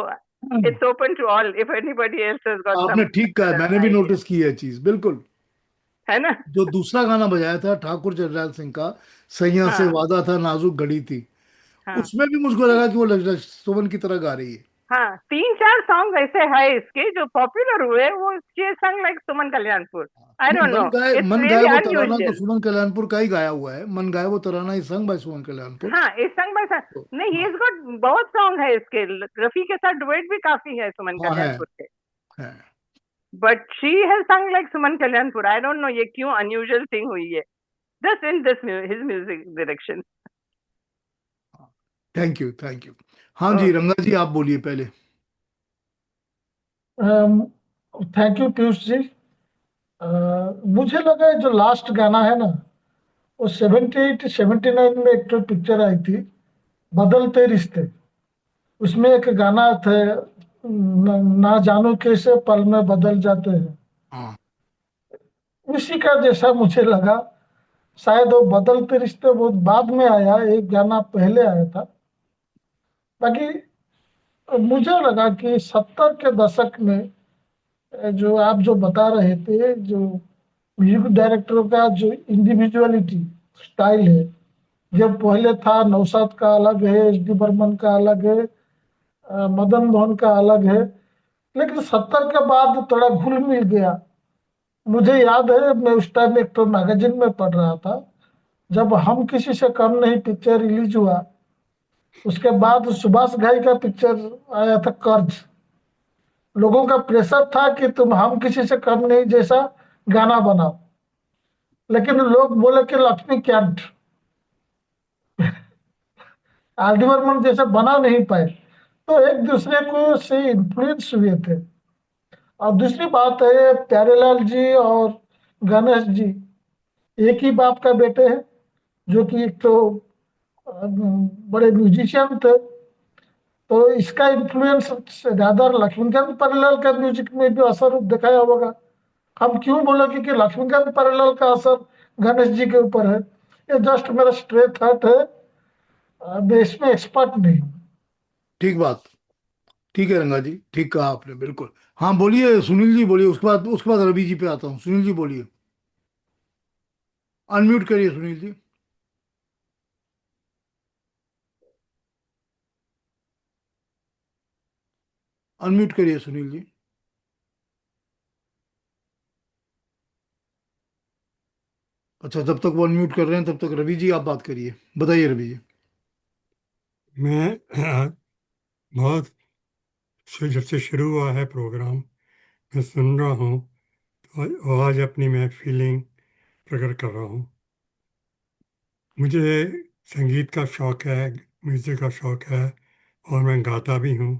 it's open to all if anybody else has got some. आपने ठीक कहा, मैंने भी नोटिस की है चीज, बिल्कुल। है ना? जो दूसरा गाना बजाया था ठाकुर जरनैल सिंह का, सैया से हाँ वादा था नाजुक घड़ी थी, हाँ उसमें भी मुझको लगा कि वो सुमन की तरह गा रही है। हाँ, 3-4 सॉन्ग ऐसे है इसके जो पॉपुलर हुए, वो शी संग लाइक सुमन कल्याणपुर। आई नहीं, डोंट नो, इट्स मन गाए रियली वो तराना तो अनयूजुअल। सुमन कल्याणपुर का ही गाया हुआ है। मन गाए वो तराना ही संग बाय सुमन कल्याणपुर। हाँ, इस संग बाय संग, तो, नहीं, ही हाँ। इज गॉट बहुत सॉन्ग है इसके। रफी के साथ डुएट भी काफी है सुमन हाँ कल्याणपुर के। है। But she has sung like Suman Kalyanpur. I don't no ये क्यों अनयूजुअल थिंग हुई है, just in this his music direction. Thank you, thank you. हाँ जी, रंगा जी आप बोलिए पहले। Thank you Piyush ji. मुझे लगा ये जो लास्ट गाना है ना, वो 78 79 में एक तो पिक्चर आई थी, बदलते रिश्ते। उसमें एक गाना था, ना जानो कैसे पल में बदल जाते हैं। हाँ। उसी का जैसा मुझे लगा। शायद वो बदलते रिश्ते बहुत बाद में आया, एक गाना पहले आया था। बाकी मुझे लगा कि 70 के दशक में जो आप जो बता रहे थे, जो म्यूजिक डायरेक्टर का जो इंडिविजुअलिटी स्टाइल है, जब पहले था नौशाद का अलग है, एस डी बर्मन का अलग है, मदन मोहन का अलग है, लेकिन 70 के बाद थोड़ा घुल मिल गया। मुझे याद है, मैं उस टाइम एक तो मैगजीन में पढ़ रहा था, जब हम किसी से कम नहीं पिक्चर रिलीज हुआ, उसके बाद सुभाष घाई का पिक्चर आया था कर्ज। लोगों का प्रेशर था कि तुम हम किसी से कम नहीं जैसा गाना बनाओ, लेकिन लोग बोले कि Laxmikant, R D Burman जैसे बना नहीं पाए। तो एक दूसरे को से इन्फ्लुएंस हुए थे। और दूसरी बात है, प्यारेलाल जी और गणेश जी एक ही बाप का बेटे हैं, जो कि एक तो बड़े म्यूजिशियन थे। तो इसका इन्फ्लुएंस ज्यादा लक्ष्मीकांत प्यारेलाल का म्यूजिक में भी असर दिखाया होगा। हम क्यों बोले कि लक्ष्मीकांत प्यारेलाल का असर गणेश जी के ऊपर है, ये जस्ट मेरा स्ट्रे थॉट है। मैं इसमें एक्सपर्ट नहीं हूँ। ठीक बात। ठीक है रंगा जी, ठीक कहा आपने, बिल्कुल। हाँ बोलिए सुनील जी, बोलिए। उसके बाद रवि जी पे आता हूँ। सुनील जी बोलिए। अनम्यूट करिए सुनील जी। अनम्यूट करिए सुनील जी। अच्छा, जब तक वो अनम्यूट कर रहे हैं तब तक रवि जी आप बात करिए। बताइए रवि जी। मैं बहुत जब से शुरू हुआ है प्रोग्राम, मैं सुन रहा हूँ, तो आज अपनी मैं फीलिंग प्रकट कर रहा हूँ। मुझे संगीत का शौक है, म्यूज़िक का शौक है, और मैं गाता भी हूँ।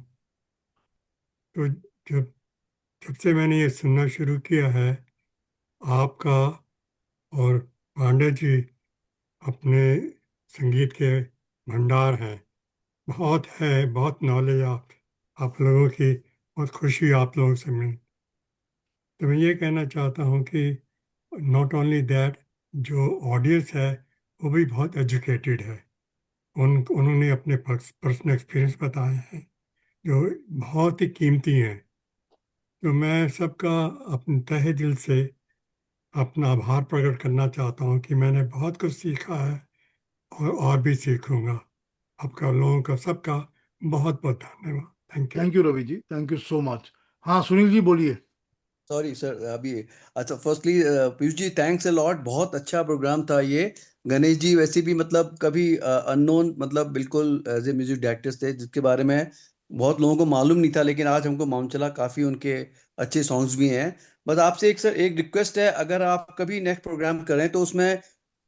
तो जब जब से मैंने ये सुनना शुरू किया है आपका और पांडे जी, अपने संगीत के भंडार हैं, बहुत है, बहुत नॉलेज आप लोगों की, बहुत खुशी आप लोगों से मिली। तो मैं ये कहना चाहता हूँ कि नॉट ओनली दैट, जो ऑडियंस है वो भी बहुत एजुकेटेड है। उन्होंने अपने पर्सनल एक्सपीरियंस बताए हैं जो बहुत ही कीमती हैं। तो मैं सबका अपने तहे दिल से अपना आभार प्रकट करना चाहता हूँ कि मैंने बहुत कुछ सीखा है, और भी सीखूंगा। आपका लोगों का सबका बहुत बहुत धन्यवाद। Thank you. Thank you Ravi ji, thank you so much. हाँ सुनील जी बोलिए। सॉरी सर, अभी अच्छा, firstly Piyush ji thanks a lot, बहुत अच्छा प्रोग्राम था ये। गणेश जी वैसे भी मतलब कभी अननोन, मतलब बिल्कुल एज ए म्यूजिक डायरेक्टर्स थे जिसके बारे में बहुत लोगों को मालूम नहीं था, लेकिन आज हमको मालूम चला, काफ़ी उनके अच्छे सॉन्ग्स भी हैं। बस आपसे एक सर एक रिक्वेस्ट है, अगर आप कभी नेक्स्ट प्रोग्राम करें तो उसमें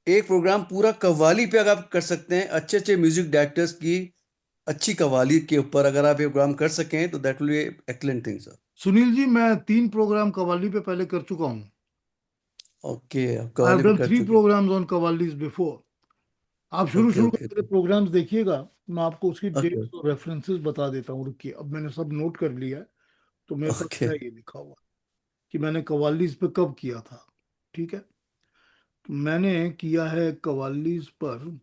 एक प्रोग्राम पूरा कव्वाली पे अगर आप कर सकते हैं, अच्छे अच्छे म्यूजिक डायरेक्टर्स की अच्छी कव्वाली के ऊपर अगर आप ये प्रोग्राम कर सकें तो that will be excellent thing sir. Sunil ji, मैं 3 प्रोग्राम कव्वाली पे पहले कर चुका हूँ। ओके, आप आई हैव कव्वाली पे डन कर 3 प्रोग्राम्स ऑन कव्वालीज बिफोर। आप शुरू ओके शुरू में ओके मेरे प्रोग्राम्स देखिएगा। मैं आपको उसकी ओके डेट्स और रेफरेंसेस बता देता हूँ, रुकिए। अब मैंने सब नोट कर लिया है, तो मेरे पास ओके। है ये लिखा हुआ कि मैंने कव्वालीज पे कब किया था। ठीक है, तो मैंने किया है कव्वालीज पर।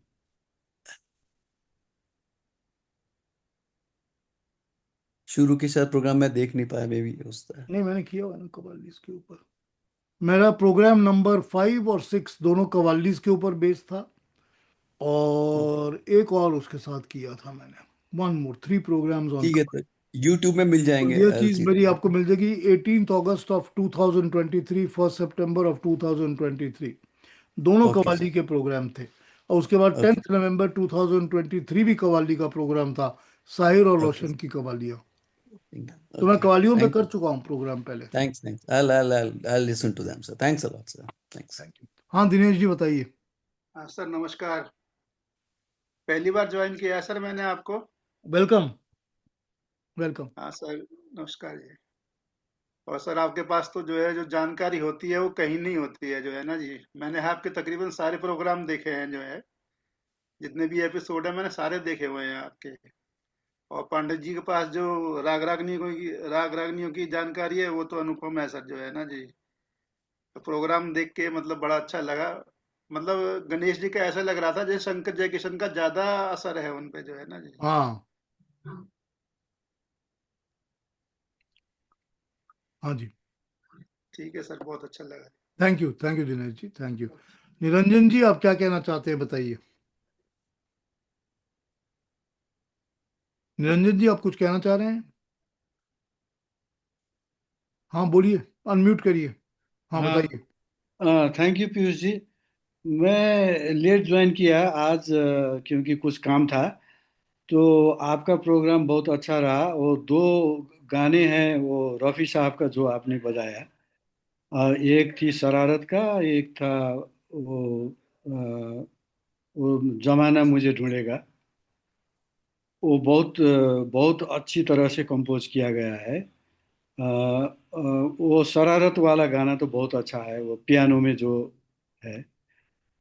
शुरू के शायद प्रोग्राम मैं देख नहीं पाया, मे बी उस तरह। नहीं, मैंने किया हुआ है ना कव्वालीज के ऊपर। मेरा प्रोग्राम नंबर 5 और 6 दोनों कवालीज के ऊपर बेस्ड था, और एक और उसके साथ किया था मैंने, 1 more 3 programs ऑन। ठीक है, तो यूट्यूब में मिल तो जाएंगे ये चीज मेरी LCD। आपको मिल जाएगी 18 अगस्त ऑफ 2023, 1 सितंबर ऑफ 2023, दोनों ओके सर। कव्वाली के प्रोग्राम थे। और उसके बाद ओके 10 नवंबर 2023 भी कव्वाली का प्रोग्राम था, साहिर और ओके रोशन की कव्वालियाँ। तो मैं ओके, कव्वालियों पे थैंक कर यू, चुका हूँ प्रोग्राम पहले। Thanks. I'll listen to them, sir. Thanks a lot, sir. Thanks. Thank you. हाँ दिनेश जी बताइए। हाँ सर, नमस्कार। पहली बार ज्वाइन किया है सर मैंने आपको। Welcome welcome. हाँ सर, नमस्कार जी। और सर आपके पास तो जो है जो जानकारी होती है वो कहीं नहीं होती है, जो है ना जी। मैंने आपके तकरीबन सारे प्रोग्राम देखे हैं, जो है जितने भी एपिसोड है मैंने सारे देखे हुए हैं आपके। और पंडित जी के पास जो राग रागनियों की जानकारी है वो तो अनुपम है सर, जो है ना जी। तो प्रोग्राम देख के मतलब बड़ा अच्छा लगा। मतलब गणेश जी का ऐसा लग रहा था जैसे शंकर जयकिशन का ज्यादा असर है उन पे, जो है ना जी। हाँ हाँ जी। ठीक है सर, बहुत अच्छा लगा। Thank you Dinesh ji, thank you. Niranjan ji आप क्या कहना चाहते हैं बताइए। निरंजन जी आप कुछ कहना चाह रहे हैं? हाँ बोलिए, अनम्यूट करिए। हाँ हाँ, बताइए। Thank you Piyush ji. मैं लेट ज्वाइन किया आज, क्योंकि कुछ काम था। तो आपका प्रोग्राम बहुत अच्छा रहा। वो दो गाने हैं, वो रफ़ी साहब का जो आपने बजाया, और एक थी शरारत का, एक था वो वो जमाना मुझे ढूंढेगा। वो बहुत अच्छी तरह से कंपोज किया गया है। वो शरारत वाला गाना तो बहुत अच्छा है, वो पियानो में जो है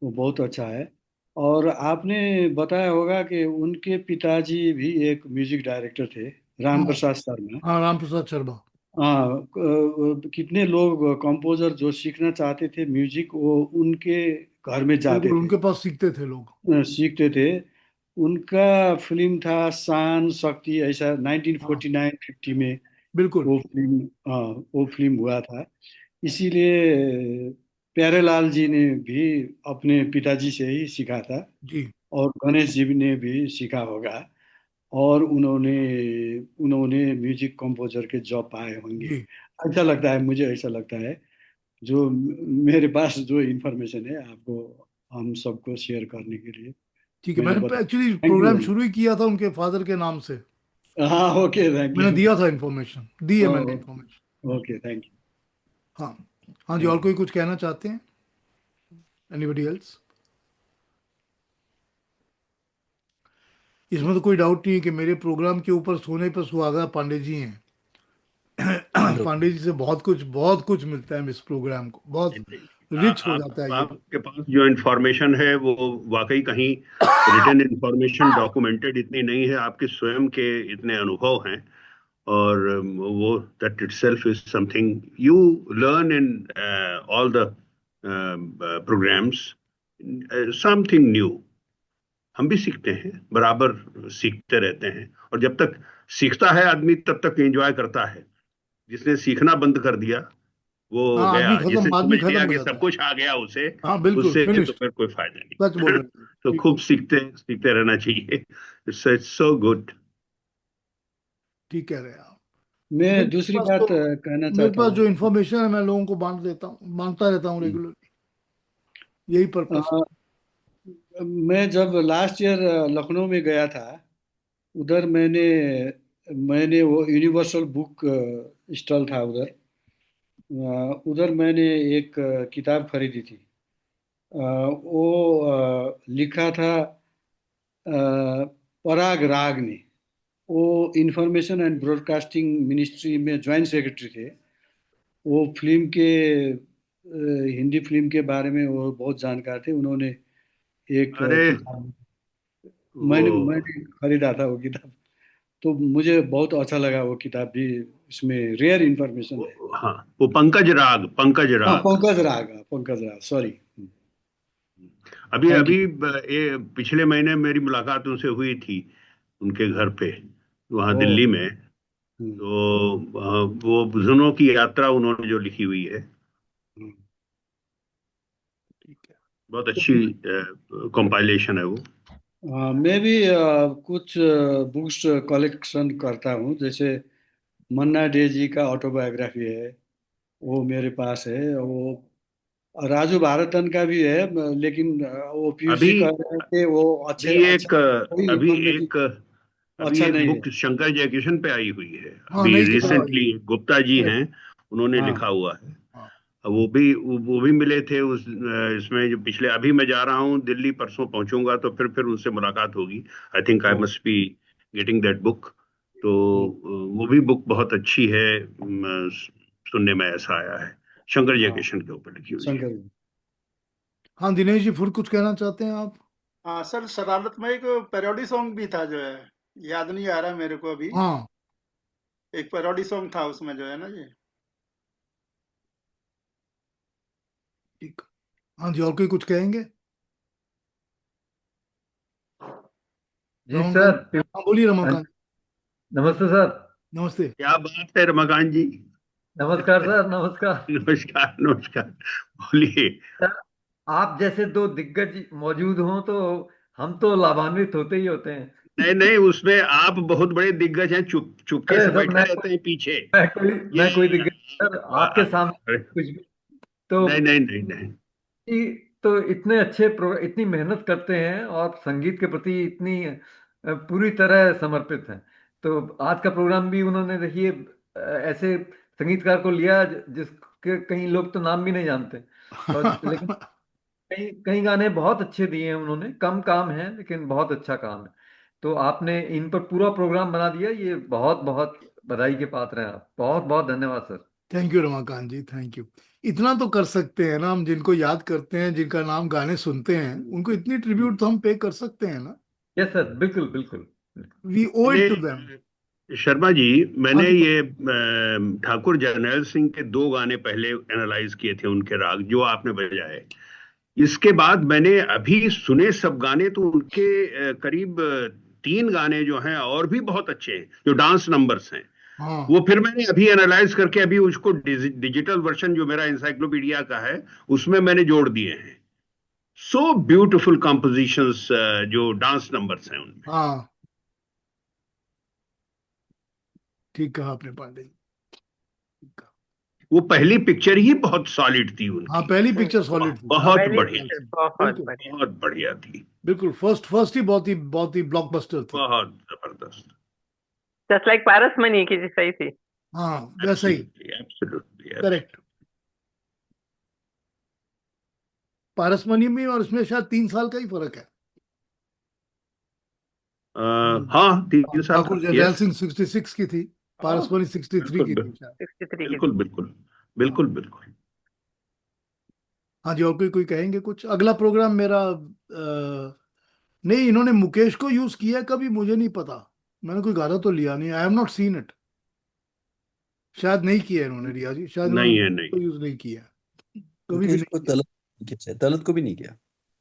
वो बहुत अच्छा है। और आपने बताया होगा कि उनके पिताजी भी एक म्यूजिक डायरेक्टर थे, राम हाँ प्रसाद शर्मा। हाँ, राम प्रसाद शर्मा। हाँ, कितने लोग कंपोजर जो सीखना चाहते थे म्यूजिक, वो उनके घर में जाते बिल्कुल थे, उनके पास सीखते थे लोग। सीखते थे। उनका फिल्म था शान शक्ति, ऐसा हाँ 1949-50 में बिल्कुल। वो फिल्म, हाँ, वो फिल्म हुआ था। इसीलिए प्यारेलाल जी ने भी अपने पिताजी से ही सीखा था, जी और गणेश जी ने भी सीखा होगा। और उन्होंने उन्होंने म्यूजिक कंपोजर के जॉब पाए होंगे। जी। अच्छा लगता है, मुझे ऐसा लगता है। जो मेरे पास जो इंफॉर्मेशन है आपको, हम सबको शेयर करने के लिए ठीक है, मैंने मैंने बताया। Actually thank you programme very शुरू ही किया था उनके फादर के नाम से। मच। हाँ, ओके, थैंक मैंने यू। दिया था इन्फॉर्मेशन, दी है मैंने इन्फॉर्मेशन। Okay, thank you. हाँ हाँ जी, और थैंक कोई कुछ कहना चाहते हैं? Anybody else? इसमें तो कोई डाउट नहीं है कि मेरे प्रोग्राम के ऊपर सोने पर सुहागा पांडे जी हैं। यू। पांडे जी से बहुत कुछ मिलता है इस प्रोग्राम को, बहुत रिच हो जाता है ये। आपके पास जो इंफॉर्मेशन है वो वाकई कहीं रिटन इंफॉर्मेशन डॉक्यूमेंटेड इतनी नहीं है, आपके स्वयं के इतने अनुभव हैं। और वो that itself is something you learn in all the programmes, something new. हम भी सीखते हैं, बराबर सीखते रहते हैं। और जब तक सीखता है आदमी तब तक एंजॉय करता है। जिसने सीखना बंद कर दिया वो हाँ गया, जिसने आदमी समझ खत्म लिया हो कि जाता सब है। कुछ आ गया उसे, हाँ बिल्कुल उससे तो फिनिश्ड। फिर कोई फायदा सच बोल नहीं। रहे हैं, तो ठीक। खूब सीखते सीखते रहना चाहिए। It's so good. ठीक कह रहे हैं आप। मैं मेरे दूसरी पास बात तो कहना मेरे चाहता पास जो हूँ। इन्फॉर्मेशन है मैं लोगों को बांटता रहता हूँ हम्म। रेगुलरली, यही पर्पस। अ, मैं जब लास्ट ईयर लखनऊ में गया था, उधर मैंने मैंने वो यूनिवर्सल बुक स्टॉल था उधर। उधर मैंने एक किताब खरीदी थी। वो लिखा था पराग राग ने। वो इंफॉर्मेशन एंड ब्रॉडकास्टिंग मिनिस्ट्री में ज्वाइंट सेक्रेटरी थे। वो फिल्म के हिंदी फिल्म के बारे में वो बहुत जानकार थे। उन्होंने एक अरे किताब, वो, मैंने खरीदा था वो किताब। तो मुझे बहुत अच्छा लगा वो किताब भी। इसमें रेयर इंफॉर्मेशन है। हाँ, वो पंकज राग, पंकज हाँ, राग। पंकज राग, सॉरी। अभी थैंक यू। अभी पिछले महीने मेरी मुलाकात उनसे हुई थी, उनके घर पे, वहाँ ओ। दिल्ली में। हम्म, तो वो बुजुर्गों की यात्रा उन्होंने जो लिखी हुई है, हम्म, ठीक है। बहुत अच्छी कंपाइलेशन है वो। मैं भी कुछ बुक्स कलेक्शन करता हूँ, जैसे मन्ना डे जी का ऑटोबायोग्राफी है, वो मेरे पास है। वो राजू भारतन का भी है, लेकिन वो पीयूष अभी जी कह रहे थे वो अच्छे अभी अच्छा एक कोई अभी मतलब कि एक अभी अच्छा एक नहीं है। बुक शंकर जयकिशन पे आई हुई है। हाँ, अभी नई किताब आई है। Recently Gupta ji correct. हैं, उन्होंने हाँ लिखा हुआ है। हाँ। वो भी मिले थे उस इसमें जो पिछले। अभी मैं जा रहा हूँ दिल्ली, परसों पहुंचूंगा, तो फिर उनसे मुलाकात होगी। आई थिंक आई हाँ must be getting that book. तो हम्म, वो भी बुक बहुत अच्छी है। सुनने में ऐसा आया है, शंकर हाँ जयकिशन के ऊपर लिखी हुई है। शंकर जी। हाँ दिनेश जी, फिर कुछ कहना चाहते हैं आप? हाँ सर, शरारत में एक पैरोडी सॉन्ग भी था जो है, याद नहीं आ रहा मेरे को अभी। हाँ एक पैरोडी सॉन्ग था उसमें जो है ना जी। ठीक। हाँ जी, और कोई कुछ कहेंगे? जी रमाकांत? सर। हाँ बोलिए रमाकांत। नमस्ते सर। नमस्ते। क्या बात है रमाकांत जी। नमस्कार सर, नमस्कार। नमस्कार नमस्कार। बोलिए। सर, आप जैसे दो दिग्गज मौजूद हों तो हम तो लाभान्वित होते ही होते हैं। नहीं नहीं, उसमें आप बहुत बड़े दिग्गज हैं, चुपके अरे से सर, बैठे रहते हैं पीछे। मैं कोई ये दिग्गज सर, आपके सामने कुछ भी तो नहीं नहीं नहीं नहीं। तो इतने अच्छे इतनी मेहनत करते हैं और संगीत के प्रति इतनी पूरी तरह समर्पित हैं। तो आज का प्रोग्राम भी उन्होंने देखिए ऐसे संगीतकार को लिया जिसके कई लोग तो नाम भी नहीं जानते, और लेकिन कई कई गाने बहुत अच्छे दिए हैं उन्होंने। कम काम है लेकिन बहुत अच्छा काम है। तो आपने इन पर पूरा प्रोग्राम बना दिया, ये बहुत बहुत बधाई के पात्र हैं आप। बहुत बहुत धन्यवाद सर। Thank you Ramakant ji, thank you. इतना तो कर सकते हैं ना हम, जिनको याद करते हैं, जिनका नाम गाने सुनते हैं, उनको इतनी ट्रिब्यूट तो हम पे कर सकते हैं ना। यस सर, बिल्कुल बिल्कुल बिल्कुल। वी ओ इट मैंने टू देम। शर्मा जी, हाँ मैंने जी। ये ठाकुर जरनैल सिंह के दो गाने पहले एनालाइज किए थे, उनके राग जो आपने बजाए। इसके बाद मैंने अभी सुने सब गाने, तो उनके करीब तीन गाने जो हैं और भी बहुत अच्छे हैं, जो डांस नंबर्स हैं। हाँ। वो फिर मैंने अभी एनालाइज करके अभी उसको डिजिटल वर्जन जो मेरा इंसाइक्लोपीडिया का है उसमें मैंने जोड़ दिए हैं। सो ब्यूटिफुल कंपोजिशंस जो डांस नंबर्स हैं उनमें। हाँ ठीक कहा आपने पांडे जी, ठीक कहा। वो पहली पिक्चर ही बहुत सॉलिड थी हाँ, उनकी। पहली पिक्चर सॉलिड थी, बहुत ठाकुर पहली बढ़िया, जरनैल पिक्चर सिंह। बहुत बिल्कुल। बढ़िया। बहुत बढ़िया थी। बिल्कुल, फर्स्ट फर्स्ट ही बहुत ही ब्लॉकबस्टर थी। बहुत जबरदस्त। जस्ट लाइक पारस मनी की जी, सही थी। हाँ वैसा ही। Absolutely absolutely. करेक्ट। पारसमनी में और उसमें शायद 3 साल का ही फर्क है। हाँ, 3 साल ठाकुर का, जरनैल यस। सिंह 66 की थी, पारसमनी 63 बिल्कुल की थी शायद। 63 की बिल्कुल थी। बिल्कुल हाँ। बिल्कुल बिल्कुल। हाँ जी, और कोई कहेंगे कुछ? अगला प्रोग्राम मेरा नहीं, इन्होंने मुकेश को यूज किया है कभी, मुझे नहीं पता। मैंने कोई गाना तो लिया नहीं, I have not seen it. शायद नहीं किया है इन्होंने, रिया जी, शायद इन्होंने नहीं है, मुकेश नहीं। को यूज नहीं किया है। कभी भी मुकेश नहीं को किया। तलत को भी नहीं किया।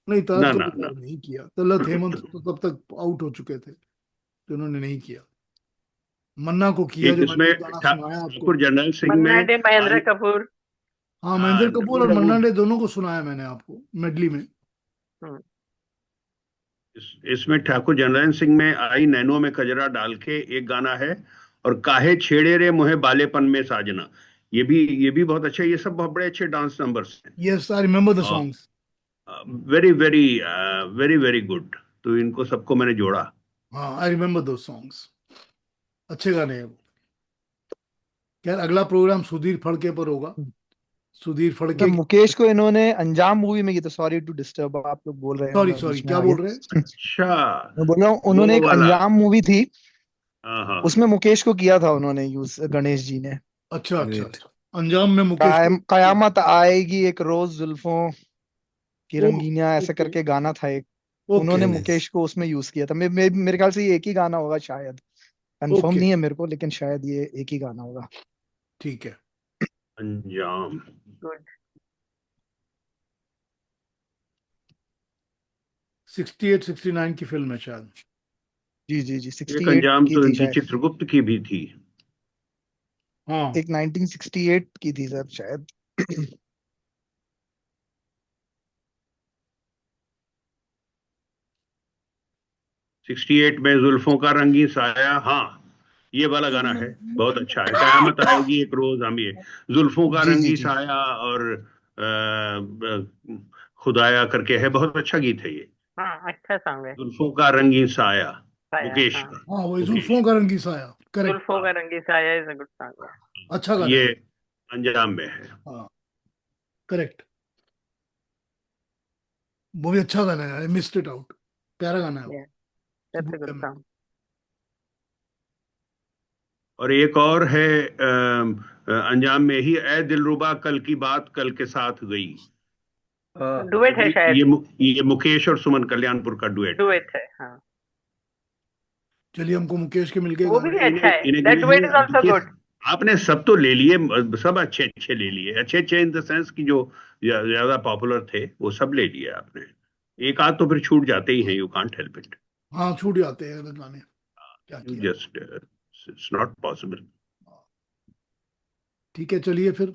नहीं, तलत ना को ना भी ना। शायद नहीं किया। तलत हेमंत तो तब तक आउट हो चुके थे, तो इन्होंने नहीं किया। मन्ना को किया, एक जो मैंने इसमें एक गाना सुनाया आपको। ठाकुर जरनैल सिंह मन्ना में डे, महेंद्र आई। कपूर। हाँ, महेंद्र हाँ, कपूर और मन्ना डे दोनों को सुनाया मैंने आपको मेडली में। हम्म, इसमें ठाकुर जरनैल सिंह में आई नैनो में कजरा डाल के एक गाना है, और काहे छेड़े रे मुहे बालेपन में साजना। ये भी बहुत अच्छा है। ये सब बहुत बड़े अच्छे डांस नंबर्स हैं। यस, आई रिमेम्बर द और songs. Very very very very good. तो इनको सबको मैंने जोड़ा। हाँ, आई रिमेम्बर दो सॉन्ग्स। अच्छे गाने हैं वो। खैर, अगला प्रोग्राम सुधीर फड़के पर होगा। सुधीर सर फड़के की। मुकेश को इन्होंने अंजाम मूवी में की, तो सॉरी टू डिस्टर्ब, आप लोग बोल रहे हैं सॉरी मैं सॉरी, बीच में क्या आ बोल रहे हैं? गया। अच्छा। मैं बोल रहा हूँ उन्होंने वो एक वाला। अंजाम मूवी थी, हाँ हाँ। उसमें मुकेश को किया था उन्होंने यूज, गणेश जी ने। अच्छा अच्छा ग्रेट। अच्छा। अंजाम में मुकेश को। कयामत आएगी एक रोज जुल्फों की ओ, रंगीनियां, ऐसे ओके करके गाना था एक। ओके उन्होंने नाइस। मुकेश को उसमें यूज किया था। मेरे ख्याल से ये एक ही गाना होगा शायद, कंफर्म ओके। नहीं है मेरे को, लेकिन शायद ये एक ही गाना होगा। ठीक है। अंजाम। गुड। 68 69 की फिल्म है शायद। जी जी जी, एक 68 अंजाम की तो थी इनकी शायद। चित्रगुप्त की भी थी। हाँ। एक 1968 की थी सर शायद। 68 में जुल्फों का रंगी साया, हाँ ये वाला गाना है, बहुत अच्छा है। कयामत आएगी एक रोज हम, ये जुल्फों का जी जी रंगी जी साया और खुदाया करके है, बहुत अच्छा गीत है ये। हाँ अच्छा सॉन्ग है। जुल्फों का रंगी साया, साया, मुकेश हाँ का, हाँ वही मुकेश। जुल्फों का रंगी साया, करेक्ट। जुल्फों का रंगी साया इज अ गुड सॉन्ग। अच्छा गाना ये है। अंजाम में है। हाँ करेक्ट, वो भी अच्छा गाना है, आई मिस्ड इट आउट, प्यारा गाना है वो, दैट्स अ भूल गुड गया मैं। सॉन्ग। और एक और है अंजाम में ही, ए दिलरुबा कल की बात कल के साथ गई। डुएट है शायद। ये मुकेश और सुमन कल्याणपुर का डुएट है। डुएट है हाँ। चलिए हमको मुकेश के मिल गए वो गाने। भी अच्छा इन्हें है, इन्हें दैट गिने डुएट हैं। इज अब आल्सो देखिए, गुड। आपने सब तो ले लिए, सब अच्छे अच्छे ले लिए, अच्छे अच्छे इन द सेंस की जो ज्यादा पॉपुलर थे वो सब ले लिए आपने। एक आध तो फिर छूट जाते ही हैं, यू कांट हेल्प इट, हाँ छूट जाते हैं गाने, क्या यू किया। Just, it's not possible. ठीक है चलिए फिर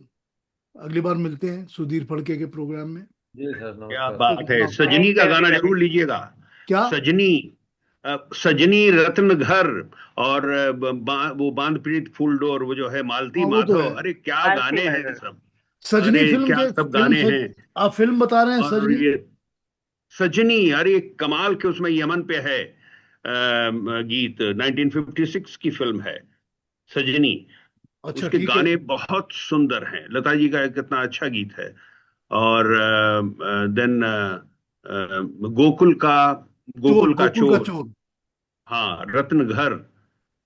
अगली बार मिलते हैं सुधीर फड़के के प्रोग्राम में। जी सर, क्या नमस्कार। बात है, सजनी थैंक का यू गाना एवरीबॉडी। जरूर लीजिएगा। क्या सजनी, सजनी रत्न घर, और वो बांध पीड़ित फूल डोर, वो जो है मालती हाँ वो तो माधव, है। अरे क्या मालती गाने हैं मैनन। सब, सजनी अरे फिल्म क्या के, सब फिल्म गाने हैं। आप फिल्म बता रहे हैं और सजनी? ये सजनी, अरे कमाल के, उसमें यमन पे है गीत, 1956 की फिल्म है सजनी। अच्छा उसके ठीक है। गाने बहुत सुंदर हैं, लता जी का कितना अच्छा गीत है। और देन गोकुल का, चोर, गोकुल का गोकुल का चोर, चोर। हाँ रत्न घर,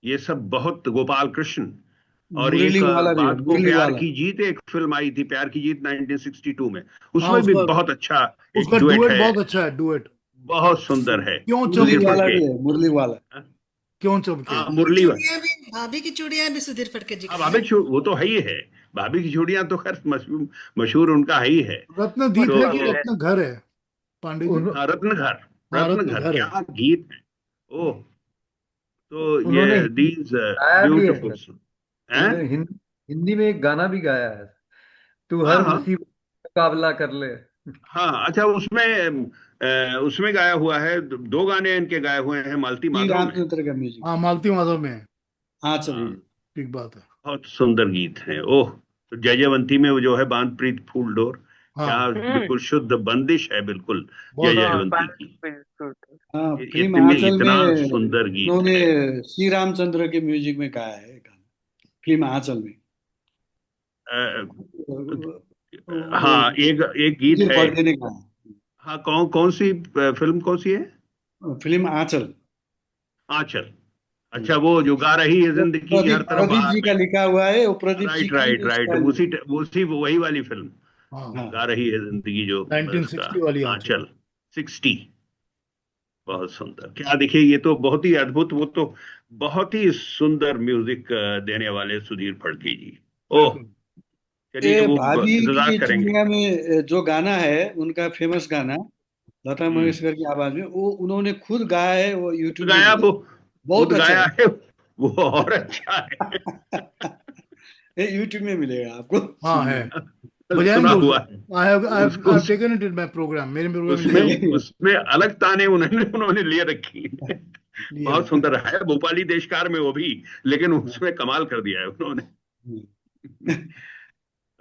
ये सब बहुत, गोपाल कृष्ण। और मुरली एक वाला भी है, बात को मुरली प्यार वाला। की जीत, एक फिल्म आई थी प्यार की जीत 1962 में, हाँ उसमें भी उसका, बहुत अच्छा एक उसका डुएट डुएट है, बहुत अच्छा है, डुएट। बहुत सुंदर है, क्यों मुरली सुधीर चमके, वाला फड़के। भी है, मुरली वाला। क्यों चमके। हाँ मुरली वाला। भाभी की चूड़ियां भी सुधीर फड़के जी हाँ का है। वो तो है ही है, भाभी की चूड़ियां तो खैर मशहूर, मशहूर उनका है ही है। रत्नदीप तो है कि मशहूर है। रत्न घर है पांडे जी? हाँ रत्न घर, हाँ रत्न रत्न घर, घर है। क्या गीत है। ओह, तो उन्होंने ये हिंदी दीज गाया भी है ब्यूटीफुल सर। हैं। उन्होंने हिंदी में एक गाना भी गाया है, तू हाँ हर हाँ मुसीबत का मुकाबला कर ले। हाँ, अच्छा उसमें गाया हुआ है, दो गाने इनके गाए हुए हैं मालती श्री माधव में। रामचंद्र का म्यूजिक। हाँ मालती माधव में है। हाँ चल। हाँ ठीक बात है। बहुत सुंदर गीत है। ओह, तो जय जयवंती में वो जो है बांध प्रीत फूल डोर, क्या हाँ बिल्कुल शुद्ध बंदिश है, बिल्कुल जय बहुत हाँ जयवंती की। हाँ फिल्म इतने आंचल इतना में सुंदर गीत उन्होंने है। श्री रामचंद्र के म्यूजिक में गाया है गाना, फिल्म आंचल में। अ, वो हाँ एक एक गीत सुधीर है। फड़के ने गाया, हाँ कौन कौन सी फिल्म कौन सी है? फिल्म आंचल। आंचल। अच्छा, वो जो गा रही है वो जिंदगी की हर प्रदीप तरफ प्रदीप बाहर जी में। का लिखा हुआ है, वो प्रदीप जी राइट का राइट ही राइट, स्टाइल में। उसी वही वाली फिल्म, हाँ। हाँ गा रही है जिंदगी जो, उसका 1960 वाली आंचल। आंचल 60, बहुत सुंदर। क्या देखिए, ये तो बहुत ही अद्भुत, वो तो बहुत ही सुंदर म्यूजिक देने वाले सुधीर फड़के जी। ओह, बिल्कुल। चलिए ये वो भाभी इंतजार की करेंगे। चूड़ियां में जो गाना है उनका फेमस गाना, लता हम्म, मंगेशकर की आवाज में, वो उन्होंने खुद गाया है, वो यूट्यूब में गाया मिले, वो, बहुत खुद अच्छा गाया है। है वो, और अच्छा है। ये यूट्यूब में मिलेगा आपको हाँ है, सुनने सुना बजाएंगे हुआ उसको। है आई उसको। Have taken it in my programme, मेरे प्रोग्राम में उसमें लिया है। उसमें अलग ताने उन्होंने उन्होंने लिए रखी है। लिया बहुत है। सुंदर है, भोपाली देशकार में वो भी, लेकिन उसमें कमाल कर दिया है उन्होंने।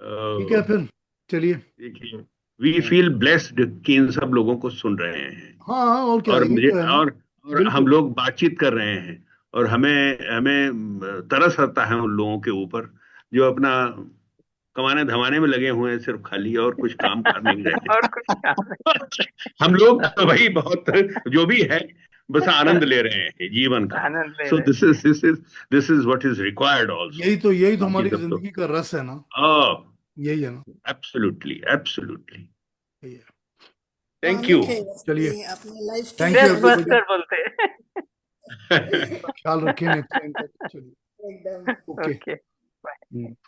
ठीक है फिर चलिए। देखिए, वी फील ब्लेस्ड कि इन सब लोगों को सुन रहे हैं, हाँ हाँ, और क्या, और यही मुझे तो है ना। और हम बिल्कुल। लोग बातचीत कर रहे हैं, और हमें हमें तरस आता है उन लोगों के ऊपर जो अपना कमाने धमाने में लगे हुए हैं, सिर्फ खाली, और कुछ काम कर नहीं और कुछ काम नहीं। रहे। हम लोग तो भाई बहुत, जो भी है, बस आनंद ले रहे हैं जीवन का। आनंद ले सो रहे this is what is required also. यही तो ये हमारी सब तो, जिंदगी का रस है ना, ओह, यही है ना, एब्सोल्युटली एब्सोल्युटली। यही है। Thank you. टॉनिक है बस चलिए, ये अपने लाइफ की thank you stress tonic everybody. Buster बोलते हैं। ख्याल रखें नेक्स्ट टाइम तक, चलिए एकदम। ओके। ओके।